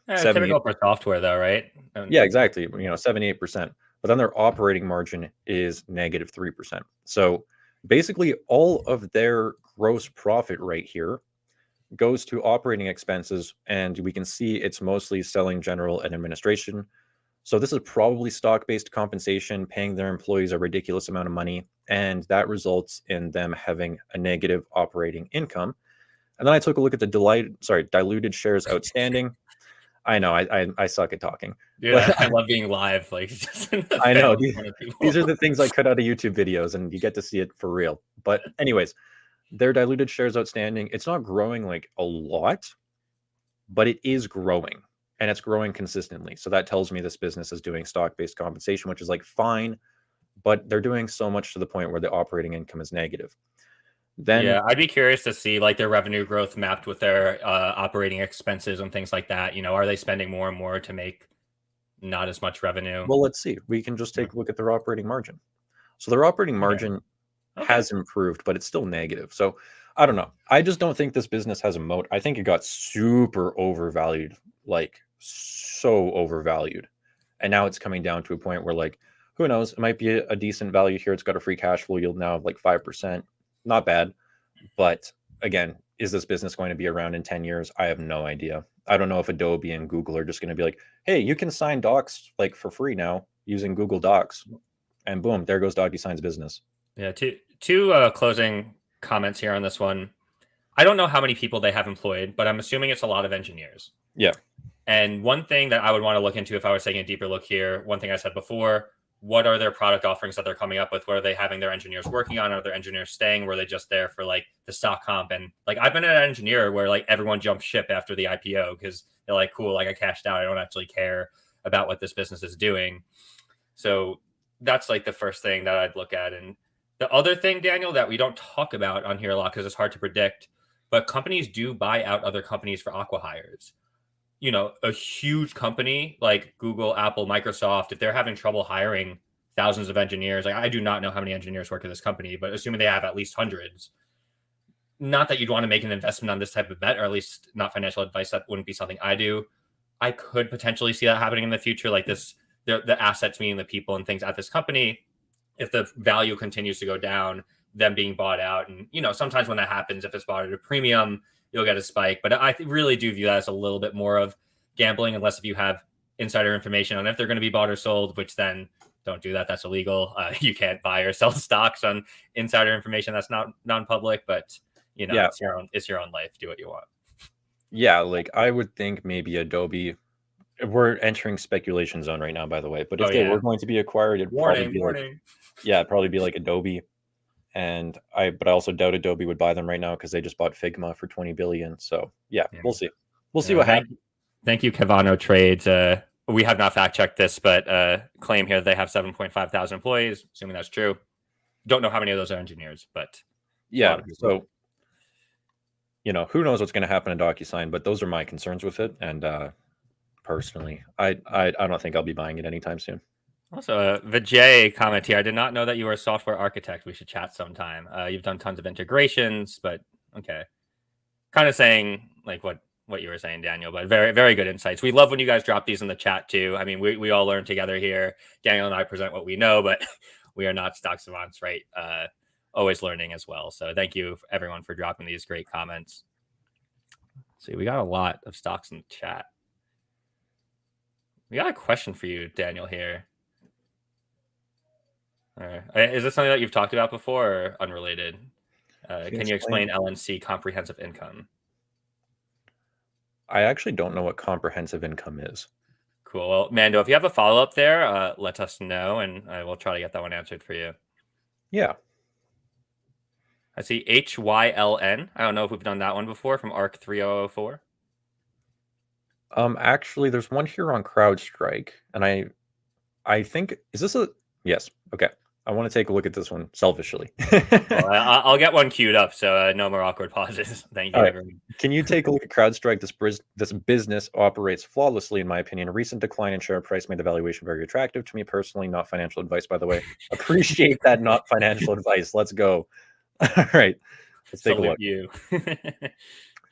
Speaker 1: Typical for software though, right?
Speaker 2: Yeah, exactly. 78%. But then their operating margin is negative 3%. So basically all of their gross profit right here goes to operating expenses, and we can see it's mostly selling, general, and administration. So this is probably stock-based compensation, paying their employees a ridiculous amount of money, and that results in them having a negative operating income. And then I took a look at the diluted shares outstanding. I know I suck at talking.
Speaker 1: Yeah, I love being live. Like,
Speaker 2: I know these are the things I cut out of YouTube videos, and you get to see it for real. But anyways, their diluted shares outstanding, it's not growing like a lot, but it is growing. And it's growing consistently. So that tells me this business is doing stock-based compensation, which is like fine, but they're doing so much to the point where the operating income is negative. Then,
Speaker 1: yeah, I'd be curious to see like their revenue growth mapped with their operating expenses and things like that. Are they spending more and more to make not as much revenue?
Speaker 2: Well, let's see. We can just take a look at their operating margin. So their operating margin has improved, but it's still negative. So I don't know. I just don't think this business has a moat. I think it got super overvalued, like so overvalued. And now it's coming down to a point where, like, who knows? It might be a decent value here. It's got a free cash flow yield now of like 5%. Not bad. But again, is this business going to be around in 10 years? I have no idea. I don't know if Adobe and Google are just going to be like, hey, you can sign docs like for free now using Google Docs. And boom, there goes DocuSign's business.
Speaker 1: Yeah, two closing comments here on this one. I don't know how many people they have employed, but I'm assuming it's a lot of engineers.
Speaker 2: Yeah.
Speaker 1: And one thing that I would want to look into if I was taking a deeper look here, one thing I said before, what are their product offerings that they're coming up with? What are they having their engineers working on? Are their engineers staying? Were they just there for like the stock comp? And like, I've been an engineer where like everyone jumped ship after the IPO because they're like, cool, like I cashed out. I don't actually care about what this business is doing. So that's like the first thing that I'd look at. And the other thing, Daniel, that we don't talk about on here a lot because it's hard to predict, but companies do buy out other companies for acqui-hires. A huge company like Google, Apple, Microsoft, if they're having trouble hiring thousands of engineers, like I do not know how many engineers work at this company, but assuming they have at least hundreds, not that you'd want to make an investment on this type of bet, or at least not financial advice. That wouldn't be something I do. I could potentially see that happening in the future, like this, the assets, meaning the people and things at this company, if the value continues to go down, them being bought out. And, sometimes when that happens, if it's bought at a premium, you'll get a spike. But I really do view that as a little bit more of gambling, unless if you have insider information on if they're going to be bought or sold, which then don't do that. That's illegal. You can't buy or sell stocks on insider information that's not non-public, but
Speaker 2: Yeah.
Speaker 1: it's your own life. Do what you want.
Speaker 2: Yeah, like I would think maybe Adobe. We're entering speculation zone right now, by the way. But if they were going to be acquired, it'd probably be
Speaker 1: warning.
Speaker 2: it'd probably be like Adobe. But I also doubt Adobe would buy them right now because they just bought Figma for 20 billion. So we'll see. We'll see what happens.
Speaker 1: Thank you, Cavano Trades. We have not fact checked this, but claim here they have 7.5 thousand employees. Assuming that's true. Don't know how many of those are engineers, but
Speaker 2: yeah. So who knows what's going to happen in DocuSign? But those are my concerns with it. And personally, I don't think I'll be buying it anytime soon.
Speaker 1: Also, Vijay comment here. I did not know that you were a software architect. We should chat sometime. You've done tons of integrations, but okay. Kind of saying like what you were saying, Daniel, but very, very good insights. We love when you guys drop these in the chat too. I mean, we all learn together here. Daniel and I present what we know, but we are not stock savants, right? Always learning as well. So thank you everyone for dropping these great comments. See, we got a lot of stocks in the chat. We got a question for you, Daniel, here. All right. Is this something that you've talked about before or unrelated? Can you explain LNC comprehensive income?
Speaker 2: I actually don't know what comprehensive income is.
Speaker 1: Cool. Well, Mando, if you have a follow-up there, let us know, and I will try to get that one answered for you.
Speaker 2: Yeah.
Speaker 1: I see HYLN. I don't know if we've done that one before from ARC 3004.
Speaker 2: Actually, there's one here on CrowdStrike, and I think, is this a... Yes. Okay. I want to take a look at this one selfishly.
Speaker 1: Well, I'll get one queued up, so no more awkward pauses. Thank you, everyone.
Speaker 2: Can you take a look at CrowdStrike? This business operates flawlessly, in my opinion. A recent decline in share price made the valuation very attractive to me personally. Not financial advice, by the way. Appreciate that. Not financial advice. Let's go. All right. Let's take a look.
Speaker 1: You.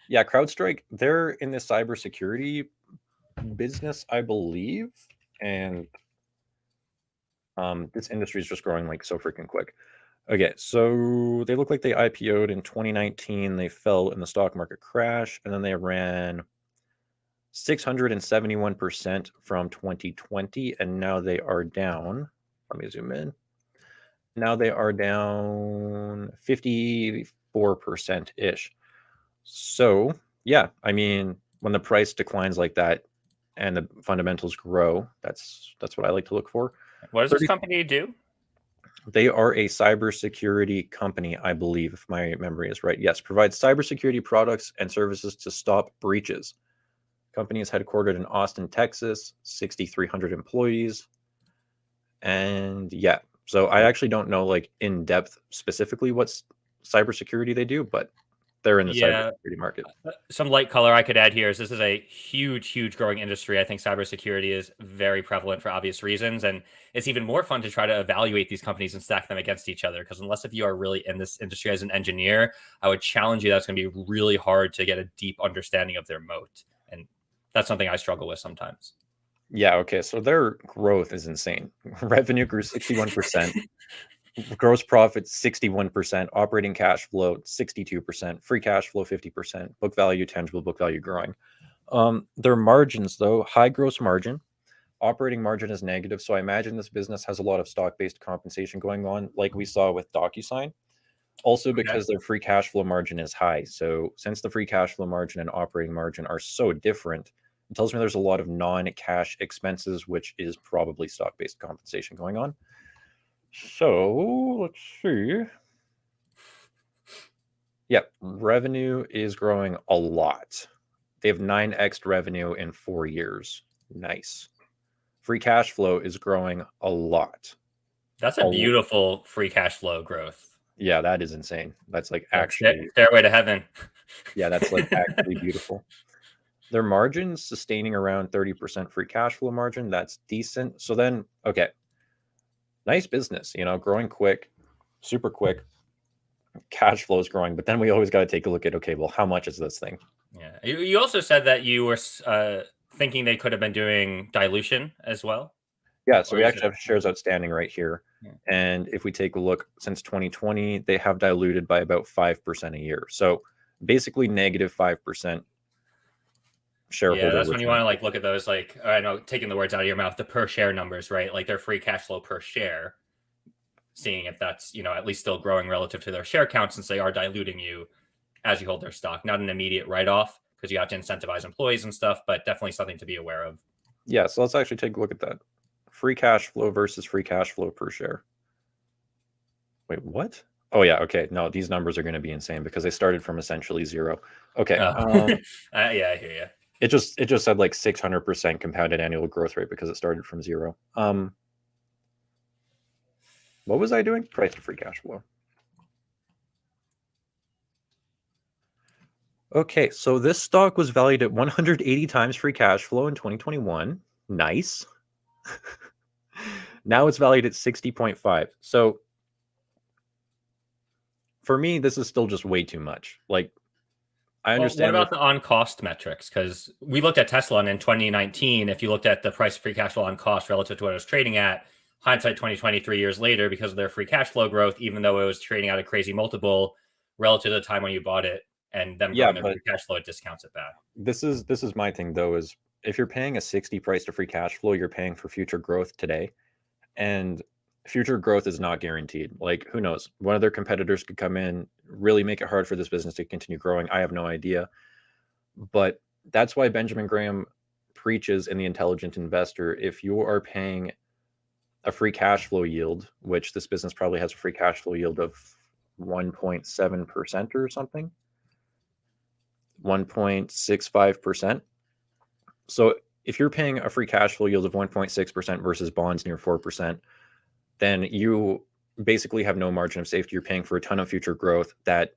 Speaker 2: Yeah, CrowdStrike, they're in the cybersecurity business, I believe. And this industry is just growing like so freaking quick. Okay, so they look like they IPO'd in 2019. They fell in the stock market crash, and then they ran 671% from 2020, and now they are down. Let me zoom in. Now they are down 54%-ish. So, yeah, I mean, when the price declines like that and the fundamentals grow, that's what I like to look for.
Speaker 1: What does this company do?
Speaker 2: They are a cybersecurity company, I believe, if my memory is right. Yes, provides cybersecurity products and services to stop breaches. Company is headquartered in Austin, Texas, 6,300 employees. And yeah, so I actually don't know like in depth specifically what cybersecurity they do, but they're in the cybersecurity market.
Speaker 1: Some light color I could add here is this is a huge growing industry. I think cybersecurity is very prevalent for obvious reasons. And it's even more fun to try to evaluate these companies and stack them against each other. Because unless if you are really in this industry as an engineer, I would challenge you that's going to be really hard to get a deep understanding of their moat. And that's something I struggle with sometimes.
Speaker 2: Yeah, okay. So their growth is insane. Revenue grew 61%. Gross profit 61%, operating cash flow 62%, free cash flow 50%, book value, tangible book value growing. Their margins, though, high gross margin, operating margin is negative. So I imagine this business has a lot of stock-based compensation going on, like we saw with DocuSign. Also because their free cash flow margin is high. So since the free cash flow margin and operating margin are so different, it tells me there's a lot of non-cash expenses, which is probably stock-based compensation going on. So let's see. Yep, revenue is growing a lot. They have 9x revenue in 4 years. Nice. Free cash flow is growing a lot.
Speaker 1: That's a beautiful free cash flow growth.
Speaker 2: Yeah, that is insane. That's like actually
Speaker 1: stairway to heaven.
Speaker 2: Yeah, that's like actually beautiful. Their margins sustaining around 30% free cash flow margin. That's decent. So then, okay. Nice business, growing quick, super quick. cash flow is growing, but then we always got to take a look at, okay, well, how much is this thing?
Speaker 1: Yeah. You also said that you were thinking they could have been doing dilution as well.
Speaker 2: Yeah, so
Speaker 1: Or
Speaker 2: we
Speaker 1: is
Speaker 2: actually
Speaker 1: it?
Speaker 2: have shares outstanding right here.
Speaker 1: Yeah.
Speaker 2: And if we take a look since 2020, they have diluted by about 5% a year. So basically negative 5%
Speaker 1: Yeah,
Speaker 2: shareholder
Speaker 1: that's when you want
Speaker 2: return.
Speaker 1: to like look at those, like, I know, taking the words out of your mouth, the per share numbers, right? Like their free cash flow per share, seeing if that's, at least still growing relative to their share count, since they are diluting you as you hold their stock. Not an immediate write-off because you have to incentivize employees and stuff, but definitely something to be aware of.
Speaker 2: Yeah, so let's actually take a look at that. Free cash flow versus free cash flow per share. Wait, what? Oh yeah, okay. No, these numbers are going to be insane because they started from essentially zero. Okay.
Speaker 1: Yeah, I hear you.
Speaker 2: It just said like 600% compounded annual growth rate because it started from zero. What was I doing? Price to free cash flow. Okay, so this stock was valued at 180 times free cash flow in 2021. Nice. Now it's valued at 60.5. So for me, this is still just way too much. Like, I
Speaker 1: Well, what
Speaker 2: understand that.
Speaker 1: about the on-cost metrics? Because we looked at Tesla, and in 2019, if you looked at the price of free cash flow on cost relative to what it was trading at, hindsight 2023 years later, because of their free cash flow growth, even though it was trading at a crazy multiple relative to the time when you bought it, and them
Speaker 2: Yeah,
Speaker 1: growing their
Speaker 2: but
Speaker 1: free cash flow, it discounts it back.
Speaker 2: this is my thing though, is if you're paying a 60 price to free cash flow, you're paying for future growth today. And future growth is not guaranteed. Like, who knows? One of their competitors could come in, really make it hard for this business to continue growing. I have no idea. But that's why Benjamin Graham preaches in The Intelligent Investor, if you are paying a free cash flow yield, which this business probably has a free cash flow yield of 1.7% or something, 1.65%. So if you're paying a free cash flow yield of 1.6% versus bonds near 4%, then you basically have no margin of safety. You're paying for a ton of future growth that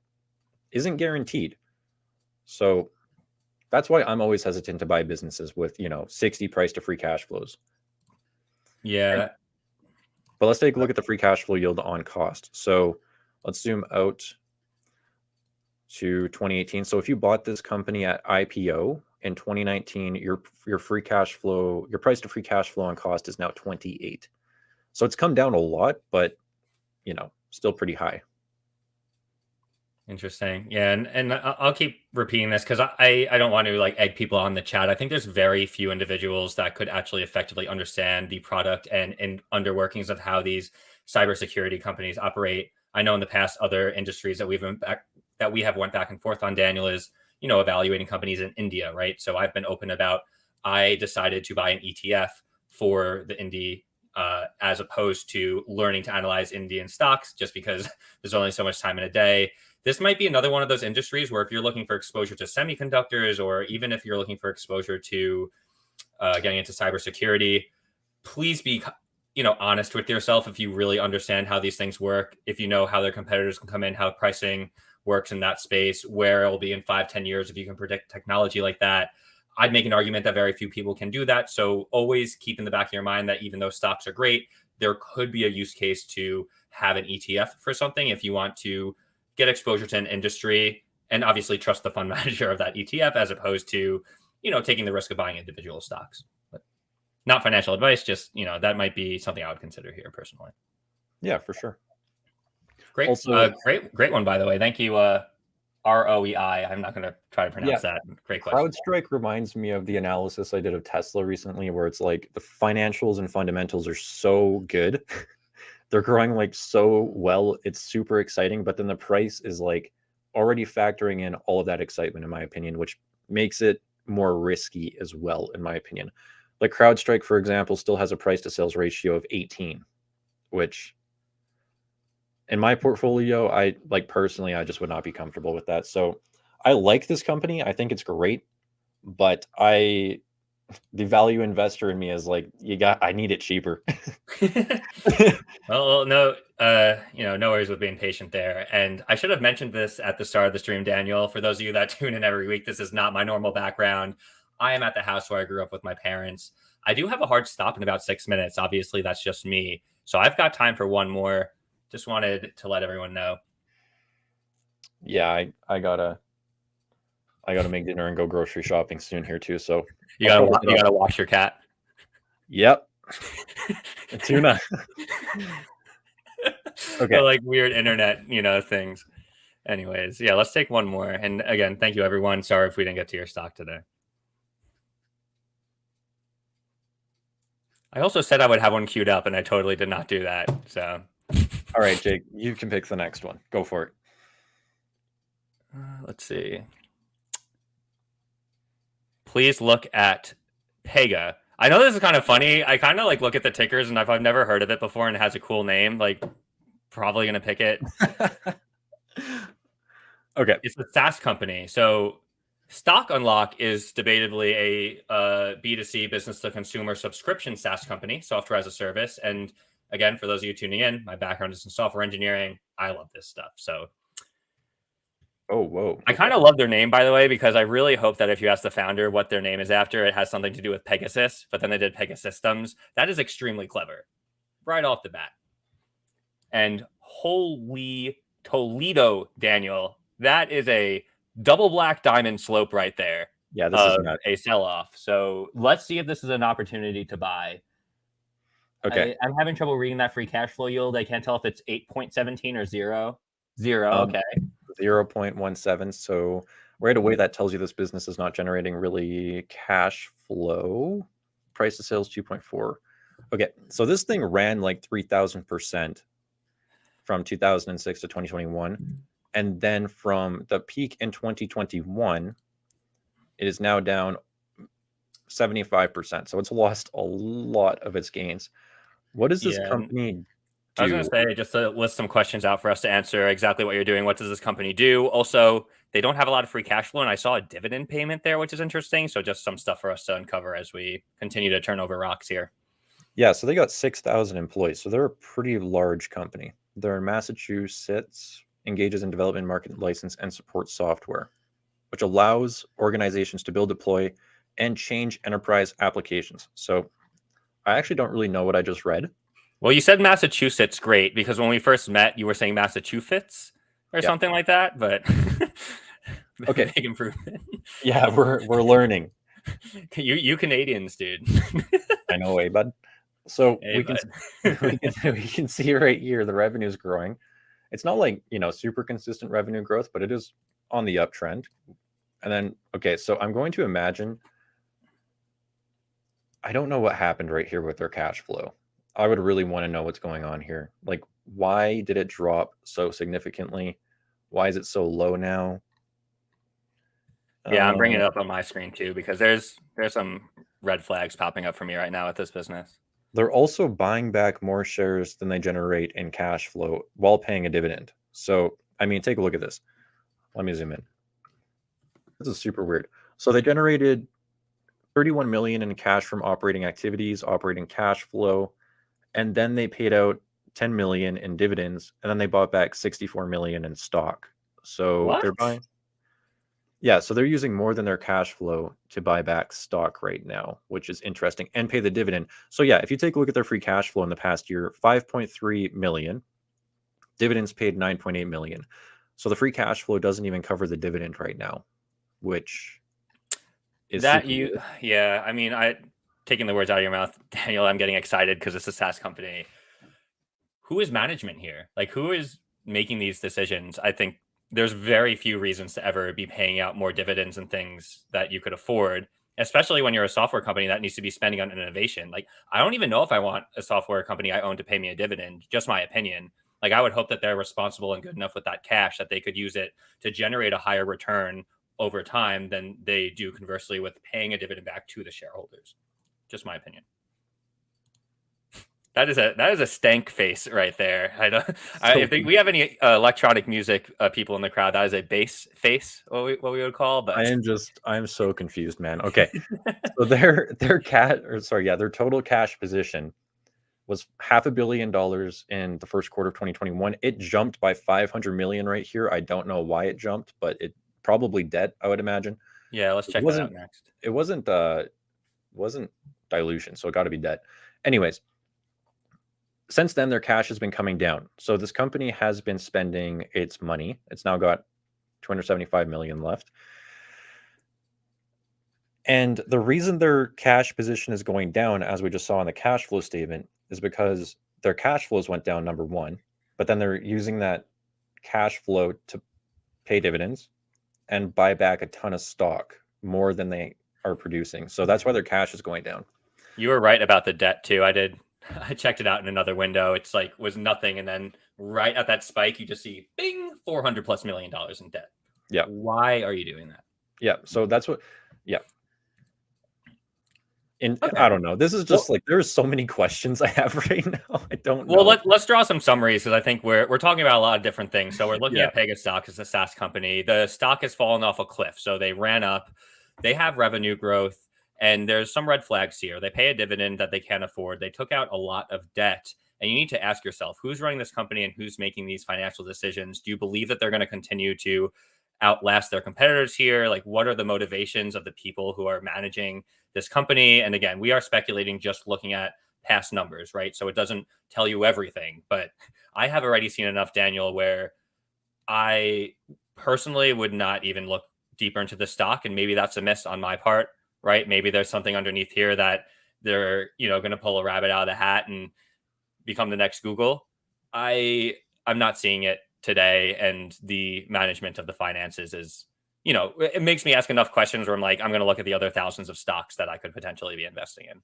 Speaker 2: isn't guaranteed. So that's why I'm always hesitant to buy businesses with, 60 price to free cash flows.
Speaker 1: Yeah.
Speaker 2: But let's take a look at the free cash flow yield on cost. So let's zoom out to 2018. So if you bought this company at IPO in 2019, your free cash flow, your price to free cash flow on cost is now 28. So it's come down a lot, but still pretty high.
Speaker 1: Interesting. Yeah, and I'll keep repeating this because I don't want to like egg people on the chat. I think there's very few individuals that could actually effectively understand the product and underworkings of how these cybersecurity companies operate. I know in the past other industries that we have went back and forth on, Daniel, is evaluating companies in India, right? So I've been open about, I decided to buy an ETF for the Indie as opposed to learning to analyze Indian stocks, just because there's only so much time in a day. This might be another one of those industries where if you're looking for exposure to semiconductors, or even if you're looking for exposure to getting into cybersecurity, please be honest with yourself. If you really understand how these things work, if you know how their competitors can come in, how pricing works in that space, where it'll be in 5-10 years, if you can predict technology like that, I'd make an argument that very few people can do that. So always keep in the back of your mind that even though stocks are great, there could be a use case to have an ETF for something if you want to get exposure to an industry, and obviously trust the fund manager of that ETF as opposed to, taking the risk of buying individual stocks. But not financial advice, just, that might be something I would consider here personally.
Speaker 2: Yeah, for sure.
Speaker 1: Great.
Speaker 2: Also,
Speaker 1: great one, by the way. Thank you. ROEI. I'm not going to try to pronounce that. Great question.
Speaker 2: CrowdStrike reminds me of the analysis I did of Tesla recently, where it's like the financials and fundamentals are so good. They're growing like so well. It's super exciting, but then the price is like already factoring in all of that excitement, in my opinion, which makes it more risky as well, in my opinion. Like CrowdStrike, for example, still has a price to sales ratio of 18, which in my portfolio, I personally, I just would not be comfortable with that. So I like this company. I think it's great, but the value investor in me is like, I need it cheaper.
Speaker 1: Well, no, no worries with being patient there. And I should have mentioned this at the start of the stream, Daniel. For those of you that tune in every week, this is not my normal background. I am at the house where I grew up with my parents. I do have a hard stop in about 6 minutes. Obviously, that's just me. So I've got time for one more. Just wanted to let everyone know.
Speaker 2: Yeah, I gotta make dinner and go grocery shopping soon here too. So
Speaker 1: You
Speaker 2: I'll
Speaker 1: gotta
Speaker 2: probably get
Speaker 1: you
Speaker 2: on.
Speaker 1: gotta wash your cat.
Speaker 2: Yep, tuna.
Speaker 1: The
Speaker 2: Okay.
Speaker 1: like weird internet, things. Anyways, yeah, let's take one more. And again, thank you everyone. Sorry if we didn't get to your stock today. I also said I would have one queued up, and I totally did not do that. So,
Speaker 2: All right, Jake, you can pick the next one. Go for it.
Speaker 1: let's see. Please look at Pega. I know this is kind of funny. I kind of like look at the tickers, and if I've never heard of it before and it has a cool name, like probably gonna pick it.
Speaker 2: Okay.
Speaker 1: It's a SaaS company. So Stock Unlock is debatably a B2C business to consumer subscription SaaS company, software as a service. And again, for those of you tuning in, my background is in software engineering. I love this stuff. So
Speaker 2: Oh, whoa.
Speaker 1: I kind of love their name, by the way, because I really hope that if you ask the founder what their name is after, it has something to do with Pegasus, but then they did Pegasystems. That is extremely clever right off the bat. And holy Toledo, Daniel, that is a double black diamond slope right there.
Speaker 2: Yeah, this is nuts.
Speaker 1: A sell-off. So let's see if this is an opportunity to buy.
Speaker 2: Okay.
Speaker 1: I'm having trouble reading that free cash flow yield. I can't tell if it's 8.17 or 0. Okay.
Speaker 2: 0.17. So right away, that tells you this business is not generating really cash flow. Price to sales 2.4. Okay. So this thing ran like 3,000% from 2006 to 2021. And then from the peak in 2021, it is now down 75%. So it's lost a lot of its gains. What does this company
Speaker 1: I was going to say, just to list some questions out for us to answer exactly what you're doing. What does this company do? Also, they don't have a lot of free cash flow, and I saw a dividend payment there, which is interesting. So just some stuff for us to uncover as we continue to turn over rocks here.
Speaker 2: Yeah, so they got 6,000 employees. So they're a pretty large company. They're in Massachusetts, engages in development, market license, and support software, which allows organizations to build, deploy, and change enterprise applications. So I actually don't really know what I just read.
Speaker 1: Well, you said Massachusetts, great, because when we first met, you were saying Massachusetts or something like that, but
Speaker 2: okay,
Speaker 1: big improvement.
Speaker 2: Yeah, we're learning.
Speaker 1: You Canadians, dude.
Speaker 2: I know, bud. So
Speaker 1: Hey,
Speaker 2: we can see right here the revenue is growing. It's not like super consistent revenue growth, but it is on the uptrend. And then okay, so I'm going to imagine. I don't know what happened right here with their cash flow. I would really want to know what's going on here. Like, why did it drop so significantly? Why is it so low now?
Speaker 1: Yeah, I'm bringing it up on my screen too because there's some red flags popping up for me right now at this business.
Speaker 2: They're also buying back more shares than they generate in cash flow while paying a dividend. So, I mean, take a look at this. Let me zoom in. This is super weird. So they generated 31 million in cash from operating activities, operating cash flow, and then they paid out 10 million in dividends, and then they bought back 64 million in stock. So they're buying. Yeah, so they're using more than their cash flow to buy back stock right now, which is interesting, and pay the dividend. So yeah, if you take a look at their free cash flow in the past year, 5.3 million, dividends paid 9.8 million. So the free cash flow doesn't even cover the dividend right now, which is
Speaker 1: that you yeah, I mean, taking the words out of your mouth, Daniel, I'm getting excited because it's a SaaS company. Who is management here? Like, who is making these decisions? I think there's very few reasons to ever be paying out more dividends and things that you could afford, especially when you're a software company that needs to be spending on innovation. Like, I don't even know if I want a software company I own to pay me a dividend, just my opinion. Like, I would hope that they're responsible and good enough with that cash that they could use it to generate a higher return over time than they do conversely with paying a dividend back to the shareholders. Just my opinion. That is a stank face right there. I think we have any electronic music people in the crowd. That is a bass face, what we would call. But
Speaker 2: I'm so confused, man. Okay, so their total cash position was $500 million in the first quarter of 2021. It jumped by 500 million right here. I don't know why it jumped, but it probably debt, I would imagine.
Speaker 1: Yeah, let's check that out next.
Speaker 2: It wasn't dilution, so it got to be debt. Anyways, since then their cash has been coming down. So this company has been spending its money. It's now got 275 million left. And the reason their cash position is going down, as we just saw in the cash flow statement, is because their cash flows went down, number one, but then they're using that cash flow to pay dividends and buy back a ton of stock, more than they are producing. So that's why their cash is going down.
Speaker 1: You were right about the debt too. I checked it out in another window. It's like was nothing, and then right at that spike, you just see bing, $400+ million in debt.
Speaker 2: Yeah.
Speaker 1: Why are you doing that?
Speaker 2: Yeah. So that's what. Yeah. And okay. I don't know. This is just there's so many questions I have right now. I don't know.
Speaker 1: Well, let's draw some summaries, because I think we're talking about a lot of different things. So we're looking at Pegasystems as a SaaS company. The stock has fallen off a cliff. So they ran up. They have revenue growth, and there's some red flags here. They pay a dividend that they can't afford. They took out a lot of debt. And you need to ask yourself, who's running this company and who's making these financial decisions? Do you believe that they're going to continue to outlast their competitors here? Like, what are the motivations of the people who are managing this company? And again, we are speculating just looking at past numbers, right? So it doesn't tell you everything, but I have already seen enough, Daniel, where I personally would not even look deeper into the stock. And maybe that's a miss on my part, right? Maybe there's something underneath here that they're, going to pull a rabbit out of the hat and become the next Google. I'm not seeing it today. And the management of the finances is, it makes me ask enough questions where I'm like, I'm going to look at the other thousands of stocks that I could potentially be investing in.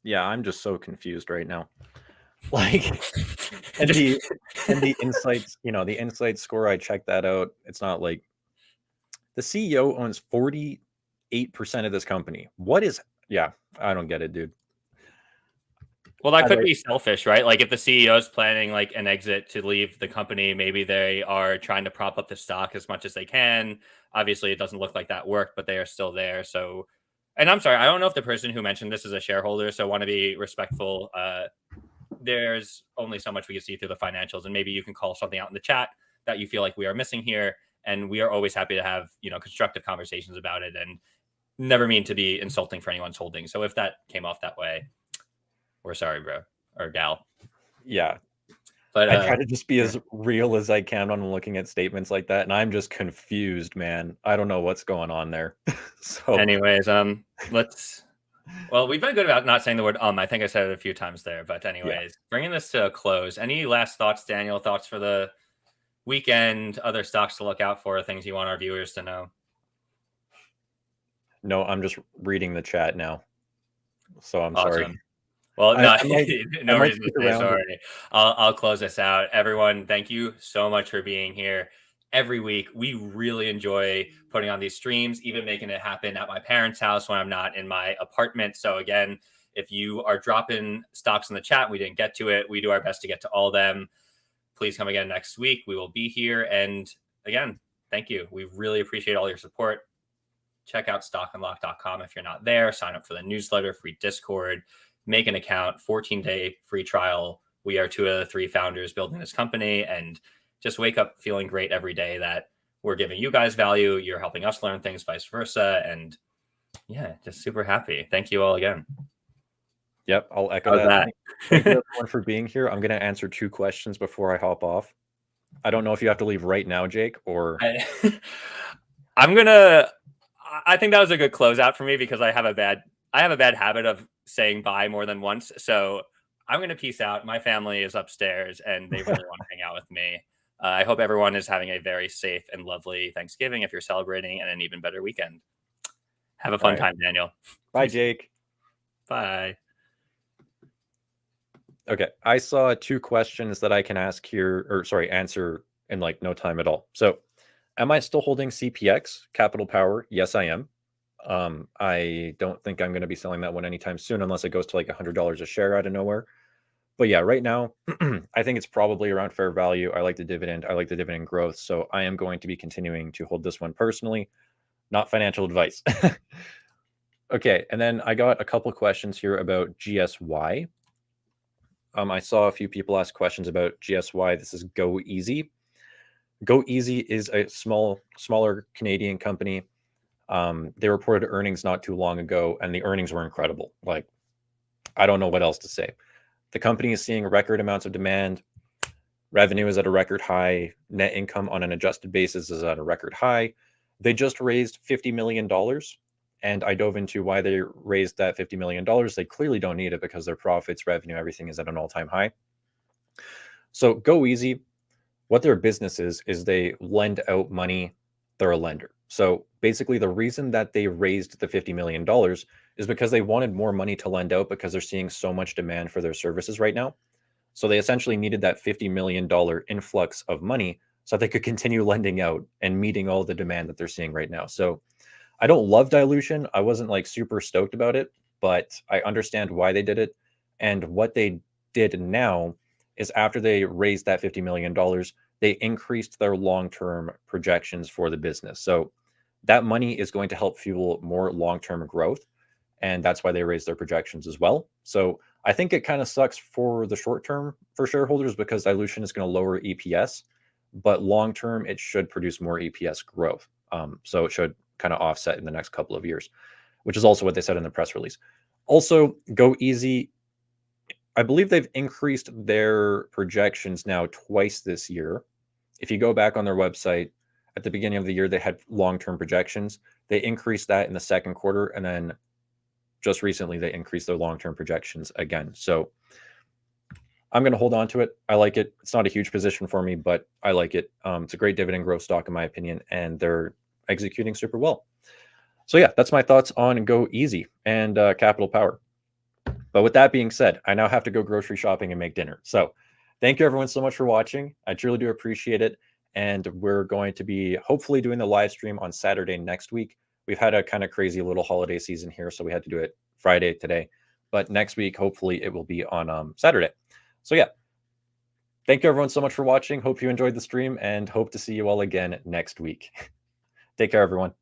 Speaker 2: Yeah, I'm just so confused right now. Like, and the insights, the insight score, I checked that out. It's not like the CEO owns 48% of this company. I don't get it, dude.
Speaker 1: Well, that could be selfish, right? Like if the CEO is planning like an exit to leave the company, maybe they are trying to prop up the stock as much as they can. Obviously, it doesn't look like that worked, but they are still there. So, and I'm sorry, I don't know if the person who mentioned this is a shareholder, so I want to be respectful. There's only so much we can see through the financials, and maybe you can call something out in the chat that you feel like we are missing here. And we are always happy to have, constructive conversations about it, and never mean to be insulting for anyone's holding. So if that came off that way, we're sorry, bro or gal.
Speaker 2: Yeah. But I try to just be as real as I can when I'm looking at statements like that. And I'm just confused, man. I don't know what's going on there. So
Speaker 1: anyways, we've been good about not saying the word I think I said it a few times there. But anyways, bringing this to a close. Any last thoughts, Daniel? Thoughts for the weekend, other stocks to look out for, things you want our viewers to know?
Speaker 2: No, I'm just reading the chat now. So I'm sorry.
Speaker 1: Well, no reason to say sorry. I'll close this out. Everyone, thank you so much for being here every week. We really enjoy putting on these streams, even making it happen at my parents' house when I'm not in my apartment. So again, if you are dropping stocks in the chat, we didn't get to it, we do our best to get to all of them. Please come again next week. We will be here. And again, thank you. We really appreciate all your support. Check out stockunlock.com if you're not there. Sign up for the newsletter, free Discord. Make an account, 14-day free trial. We are 2 of the 3 founders building this company, and just wake up feeling great every day that we're giving you guys value. You're helping us learn things, vice versa. And just super happy. Thank you all again.
Speaker 2: Yep, I'll echo that. Thank you everyone for being here. I'm going to answer 2 questions before I hop off. I don't know if you have to leave right now, Jake, or
Speaker 1: I think that was a good closeout for me, because I have a bad habit of saying bye more than once. So I'm going to peace out. My family is upstairs and they really want to hang out with me. I hope everyone is having a very safe and lovely Thanksgiving if you're celebrating, and an even better weekend. Have a fun time, Daniel.
Speaker 2: Bye, Jake.
Speaker 1: Bye.
Speaker 2: Okay. I saw 2 questions that I can answer in like no time at all. So am I still holding CPX, Capital Power? Yes, I am. I don't think I'm going to be selling that one anytime soon, unless it goes to like $100 a share out of nowhere. But yeah, right now, I think it's probably around fair value. I like the dividend. I like the dividend growth. So I am going to be continuing to hold this one personally, not financial advice. Okay. And then I got a couple questions here about GSY. I saw a few people ask questions about GSY. This is Go Easy. Go Easy is a smaller Canadian company. They reported earnings not too long ago, and the earnings were incredible. Like, I don't know what else to say. The company is seeing record amounts of demand. Revenue is at a record high. Net income on an adjusted basis is at a record high. They just raised $50 million. And I dove into why they raised that $50 million. They clearly don't need it because their profits, revenue, everything is at an all-time high. So Go Easy, what their business is they lend out money. They're a lender. So basically the reason that they raised the $50 million is because they wanted more money to lend out because they're seeing so much demand for their services right now. So they essentially needed that $50 million influx of money so that they could continue lending out and meeting all the demand that they're seeing right now. So I don't love dilution. I wasn't like super stoked about it, but I understand why they did it. And what they did now is after they raised that $50 million, they increased their long-term projections for the business. So that money is going to help fuel more long-term growth. And that's why they raised their projections as well. So I think it kind of sucks for the short term for shareholders because dilution is going to lower EPS, but long term, it should produce more EPS growth. So it should kind of offset in the next couple of years, which is also what they said in the press release. Also, Go Easy, I believe they've increased their projections now twice this year. If you go back on their website, at the beginning of the year, they had long-term projections. They increased that in the second quarter, and then just recently they increased their long-term projections again. So I'm going to hold on to it. I like it. It's not a huge position for me, but I like it. It's a great dividend growth stock in my opinion, and they're executing super well. So yeah, that's my thoughts on Go Easy and Capital Power. But with that being said, I now have to go grocery shopping and make dinner. So thank you everyone so much for watching. I truly do appreciate it. And we're going to be hopefully doing the live stream on Saturday next week. We've had a kind of crazy little holiday season here, so we had to do it Friday today. But next week, hopefully it will be on Saturday. So yeah, thank you everyone so much for watching. Hope you enjoyed the stream and hope to see you all again next week. Take care, everyone.